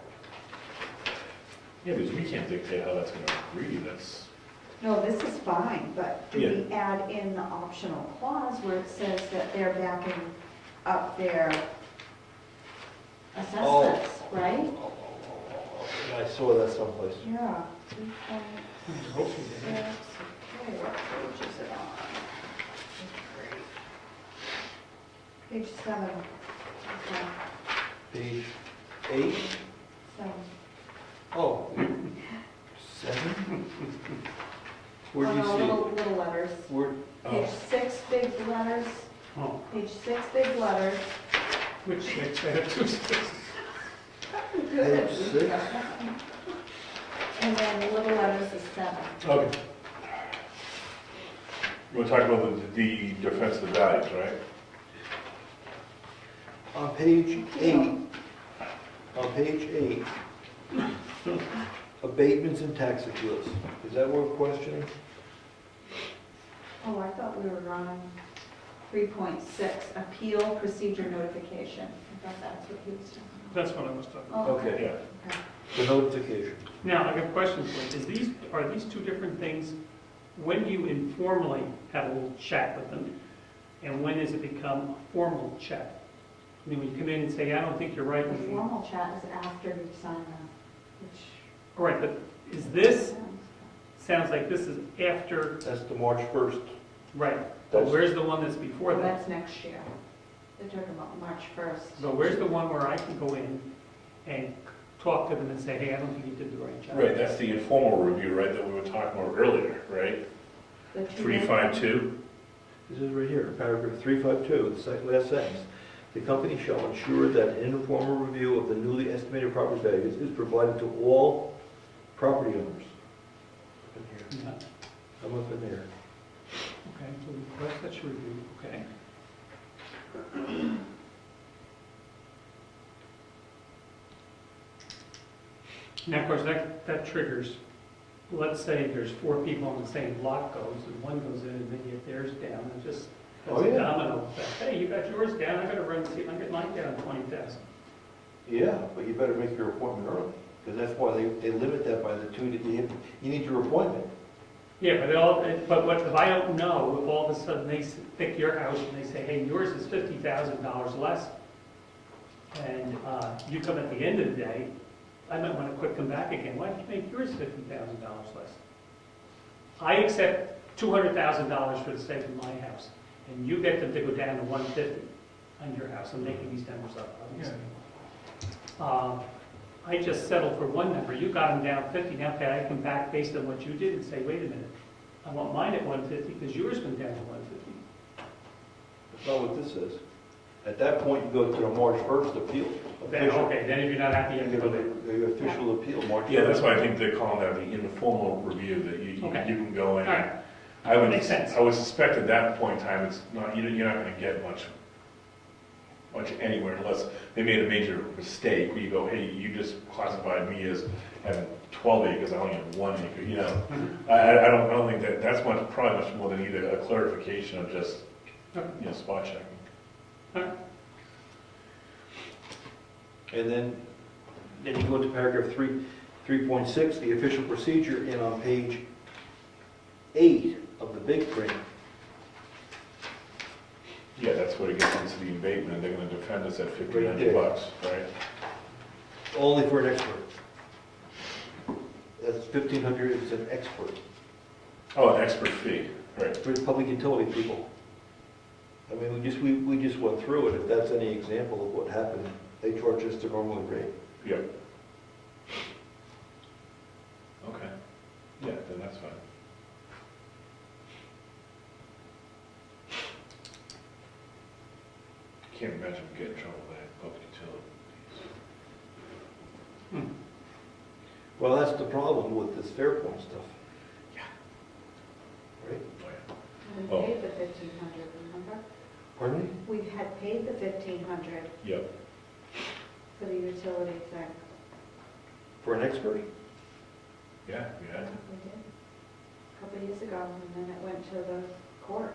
Speaker 4: Yeah, because we can't dictate how that's going to read, that's,
Speaker 5: No, this is fine, but do we add in the optional clause where it says that they're backing up their assessments, right?
Speaker 1: I saw that someplace.
Speaker 5: Yeah.
Speaker 3: Hopefully they have.
Speaker 5: Okay, what page is it on? Page 7. Okay,
Speaker 1: Page 8.
Speaker 5: 7.
Speaker 1: Oh, 7? Where do you
Speaker 5: Oh,
Speaker 1: see
Speaker 5: no,
Speaker 1: it?
Speaker 5: little letters.
Speaker 1: Where,
Speaker 5: Page 6, big letters.
Speaker 3: Oh,
Speaker 5: Page 6, big letters.
Speaker 3: which 6? I have 2 6.
Speaker 5: Good.
Speaker 1: Page 6?
Speaker 5: And then little letters is 7.
Speaker 4: okay. We're talking about the defense of the values, right?
Speaker 1: On page 8, abatements and tax appeals. Is that what we're questioning?
Speaker 5: Oh, I thought we were on 3.6, appeal procedure notification. I thought that's what he was talking
Speaker 3: That's what I was talking about.
Speaker 5: about. Oh,
Speaker 1: Okay.
Speaker 4: Yeah.
Speaker 5: Okay.
Speaker 1: The notification.
Speaker 3: Now, I got a question for you. Are these two different things? When do you informally have a little chat with them? And when does it become a formal chat? I mean, when you come in and say, I don't think you're right.
Speaker 5: The formal chat is after you sign them, which.
Speaker 3: All right, but is this, sounds like this is after,
Speaker 1: That's the March 1st.
Speaker 3: right. But
Speaker 1: That's-
Speaker 3: where's the one that's before
Speaker 5: Well,
Speaker 3: that?
Speaker 5: that's next year. They're talking about March 1st.
Speaker 3: But where's the one where I can go in and talk to them and say, hey, I don't think you did the right job?
Speaker 4: Right, that's the informal review, right, that we were talking about earlier, right?
Speaker 5: The two-
Speaker 4: 352.
Speaker 1: This is right here, paragraph 352, the second last sentence. The company shall ensure that an informal review of the newly estimated property values is provided to all property owners. Up in here.
Speaker 3: Yeah.
Speaker 1: I'm up in there.
Speaker 3: Okay, so request such review, okay. Now, of course, that triggers, let's say there's 4 people on the same lot goes, and one goes in and they get theirs down, and just
Speaker 1: Oh,
Speaker 3: as a
Speaker 1: yeah.
Speaker 3: domino effect. Hey, you got yours down, I gotta run and see if I can get mine down 20,000.
Speaker 1: Yeah, but you better make your appointment early, because that's why they limit that by the 2 that you need your appointment.
Speaker 3: Yeah, but what, if I don't know, if all of a sudden they pick your house and they say, hey, yours is $50,000 less, and you come at the end of the day, I might want to quick come back again. Why did you make yours $50,000 less? I accept $200,000 for the sake of my house, and you get them to go down to $150 on your house. I'm making these numbers up, obviously. I just settled for one number. You got them down 50. Now, can I come back based on what you did and say, wait a minute, I want mine at 150 because yours went down to 150.
Speaker 1: That's not what this is. At that point, you go to the March 1st appeal.
Speaker 3: Then, okay, then if you're not happy, you
Speaker 1: You
Speaker 3: can
Speaker 1: go
Speaker 3: go there.
Speaker 1: to the official appeal, March 1st.
Speaker 4: Yeah, that's why I think they're calling that the informal review, that you
Speaker 3: Okay.
Speaker 4: can go in.
Speaker 3: All right.
Speaker 4: I would,
Speaker 3: Makes sense.
Speaker 4: I would suspect at that point in time, it's not, you're not gonna get much anywhere unless they made a major mistake, where you go, hey, you just classified me as having 12 acres, I only have 1 acre, you know?
Speaker 3: Mhm.
Speaker 4: I don't think that's probably much more than either a clarification of just,
Speaker 3: Okay.
Speaker 4: spot checking.
Speaker 3: All right.
Speaker 1: And then you go to paragraph 3.6, the official procedure, and on page 8 of the big print,
Speaker 4: Yeah, that's where it gets into the abatement, they're gonna defend us at
Speaker 1: Right
Speaker 4: $1,500,
Speaker 1: there.
Speaker 4: right?
Speaker 1: only for an expert. That's 1,500, it's an expert,
Speaker 4: Oh, an expert fee, right.
Speaker 1: for public utility people. I mean, we just went through it. If that's any example of what happened, they charge us the normal rate.
Speaker 4: Yep. Okay, yeah, then that's fine. Can't imagine we get in trouble with that public utilities.
Speaker 1: Well, that's the problem with this Fairpoint stuff.
Speaker 4: Yeah.
Speaker 1: Right?
Speaker 4: Oh, yeah.
Speaker 5: We
Speaker 4: Oh.
Speaker 5: paid the 1,500, remember?
Speaker 1: Pardon me?
Speaker 5: We had paid the 1,500
Speaker 4: Yep.
Speaker 5: for the utility thing.
Speaker 1: For an expert?
Speaker 4: Yeah, yeah.
Speaker 5: We did, a couple of years ago, and then it went to the court.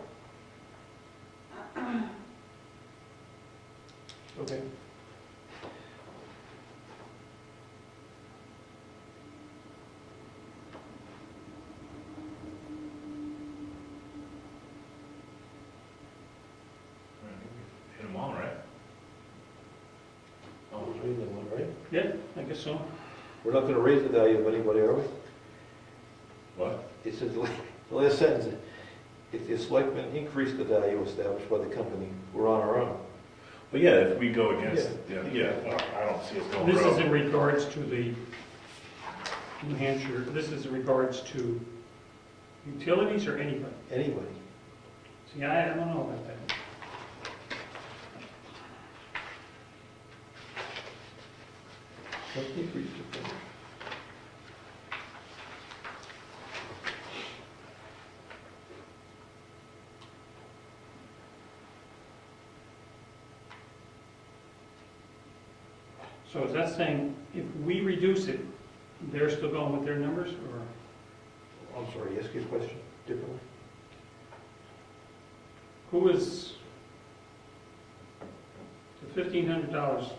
Speaker 1: Okay.
Speaker 4: Hit them all, right?
Speaker 1: I was reading that one, right?
Speaker 3: Yeah, I guess so.
Speaker 1: We're not gonna raise the value of anybody, are we?
Speaker 4: What?
Speaker 1: It says, the last sentence, if the selectmen increase the value established by the company, we're on our own.
Speaker 4: But yeah, if we go against, yeah, I don't see us going
Speaker 3: This is
Speaker 4: rogue.
Speaker 3: in regards to the New Hampshire, this is in regards to utilities or anybody?
Speaker 1: Anybody.
Speaker 3: See, I don't know about that.
Speaker 1: Let's increase the value.
Speaker 3: So is that saying if we reduce it, they're still going with their numbers, or
Speaker 1: I'm sorry, ask your question differently.
Speaker 3: who is the $1,500?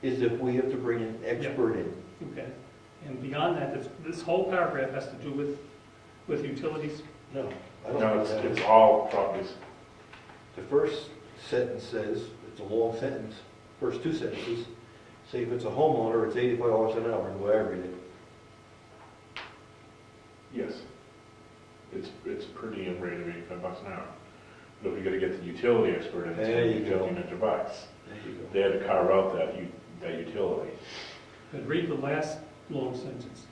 Speaker 1: Is if we have to bring an expert in.
Speaker 3: Okay, and beyond that, this whole paragraph has to do with utilities?
Speaker 1: No, I don't
Speaker 4: No,
Speaker 1: think that
Speaker 4: it's
Speaker 1: is.
Speaker 4: all properties.
Speaker 1: The first sentence says, it's a long sentence, first two sentences, say if it's a homeowner, it's $85 an hour, the way I read it.
Speaker 4: Yes. It's per diem rate of $85 an hour. But we gotta get the utility expert in, it's
Speaker 1: There you go.
Speaker 4: $1,500.
Speaker 1: There you go.
Speaker 4: They had to carve out that utility.
Speaker 3: But read the last long sentence.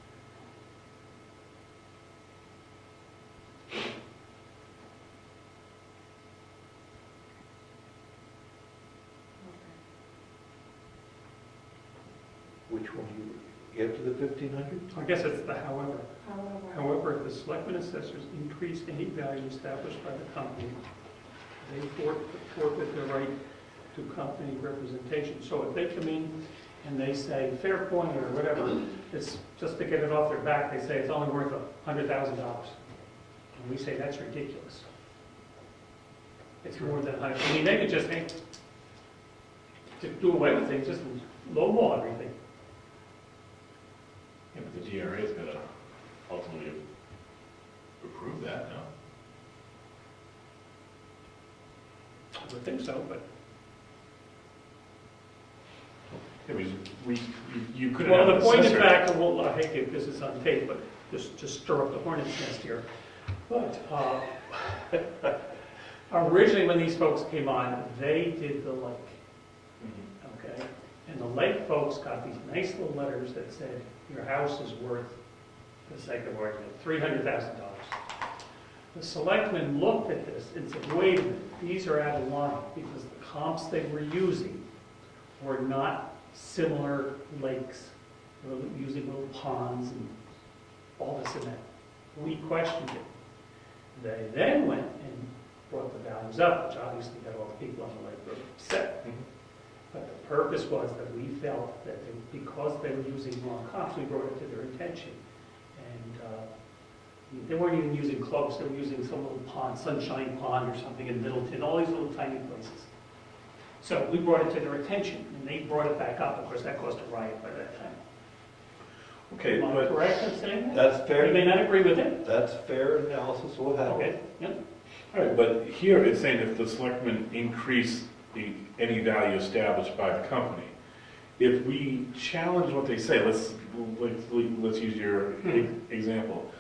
Speaker 1: Which one you after the 1,500?
Speaker 3: I guess it's the however.
Speaker 5: However,
Speaker 3: However, if the selectmen assessors increase any value established by the company, they forfeit their right to company representation. So if they come in and they say Fairpoint or whatever, it's just to get it off their back, they say it's only worth $100,000. And we say that's ridiculous. It's more than 100. I mean, they could just, hey, to do away with things, just lowball everything.
Speaker 4: Yeah, but the GRA is gonna ultimately approve that, no?
Speaker 3: I would think so, but.
Speaker 4: It was, you could have.
Speaker 3: Well,
Speaker 4: an
Speaker 3: the point in
Speaker 4: assessor-
Speaker 3: fact, well, I hate to give this is on tape, but just stir up the hornet's nest here. But originally, when these folks came on, they did the lake,
Speaker 4: Mhm.
Speaker 3: okay? And the lake folks got these nice little letters that said, your house is worth, for the sake of argument, $300,000. The selectmen looked at this and said, wait a minute, these are out of line, because the comps they were using were not similar lakes. They were using little ponds and all this and that. We questioned it. They then went and brought the values up, which obviously got all the people on the lake really upset.
Speaker 4: Mhm.
Speaker 3: But the purpose was that we felt that because they were using wrong comps, we brought it to their attention. And they weren't even using close, they were using some little pond, Sunshine Pond or something in Middleton, all these little tiny places. So we brought it to their attention, and they brought it back up. Of course, that caused a riot by that time.
Speaker 4: Okay,
Speaker 3: Am I
Speaker 4: but,
Speaker 3: correct in saying that?
Speaker 1: That's
Speaker 3: You may
Speaker 1: fair,
Speaker 3: not agree with it.
Speaker 1: that's fair analysis of what happened.
Speaker 3: Okay, yep.
Speaker 4: all right, but here it's saying if the selectmen increase any value established by the company, if we challenge what they say, let's use your example.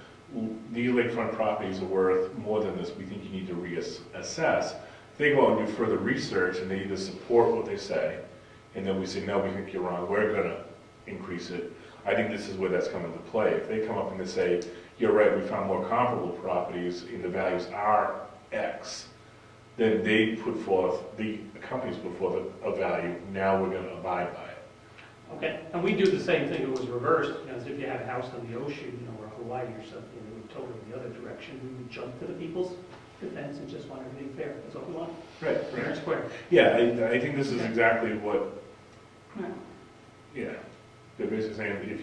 Speaker 4: The lakefront properties are worth more than this, we think you need to reassess. they go out and do further research and they either support what they say, and then we say, no, we think you're wrong, we're gonna increase it. I think this is where that's coming into play. If they come up and they say, you're right, we found more comparable properties and the values are X, then they put forth, the companies put forth a value, now we're gonna abide by it.
Speaker 3: Okay, and we do the same thing, it was reversed, as if you had a house on the ocean, or Hawaii or something, it would totally the other direction, we would jump to the people's defense and just want everything fair, that's all we want,
Speaker 4: Right,
Speaker 3: fair and square.
Speaker 4: Yeah, I think this is exactly what,
Speaker 2: Right.
Speaker 4: yeah, they're basically saying,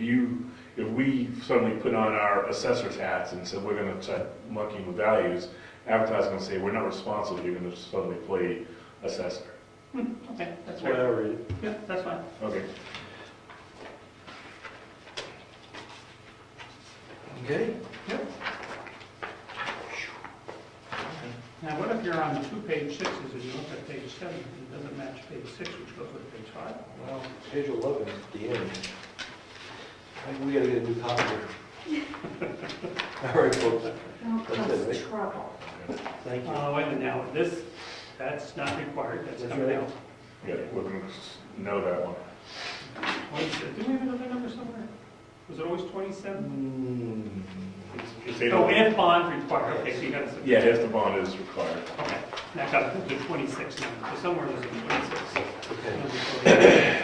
Speaker 4: if we suddenly put on our assessor's hats and said, we're gonna start monkeying with values, advertising gonna say, we're not responsible, you're gonna suddenly play assessor.
Speaker 3: Okay, that's
Speaker 1: That's why I
Speaker 3: fair.
Speaker 1: read it.
Speaker 3: Yeah, that's fine.
Speaker 4: Okay.
Speaker 1: Okay?
Speaker 3: Yep. Now, what if you're on 2 page 6s and you look at page 7, and it doesn't match page 6, which goes with page 5?
Speaker 1: Well, page 11 is at the end. I think we gotta get a new copy here. All right, folks.
Speaker 5: Don't
Speaker 1: That's it,
Speaker 5: cause
Speaker 1: right?
Speaker 5: trouble.
Speaker 1: Thank you.
Speaker 3: Wait a minute, now, that's not required, that's
Speaker 1: That's
Speaker 3: coming
Speaker 1: right.
Speaker 3: out.
Speaker 4: Yeah, we're gonna know that one.
Speaker 3: Do we have another number somewhere? Was it always 27?
Speaker 4: It's
Speaker 3: Oh,
Speaker 4: able-
Speaker 3: and bond required, okay, so you got to.
Speaker 4: Yeah, if the bond is required.
Speaker 3: Okay, that got to 26 now, so somewhere there's a 26.
Speaker 1: Okay,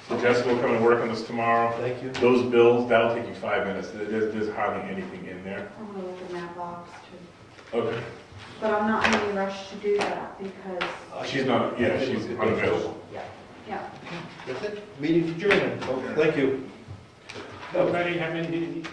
Speaker 4: So Jessica will come and work on this tomorrow.
Speaker 1: thank you.
Speaker 4: Those bills, that'll take you 5 minutes. There's hardly anything in there.
Speaker 5: I'm gonna look in that box too.
Speaker 4: Okay.
Speaker 5: But I'm not in any rush to do that because,
Speaker 4: She's not, yeah, she's unavailable.
Speaker 5: yeah.
Speaker 1: That's it. Meeting's adjourned, folks. Thank you.
Speaker 3: Anybody have anything?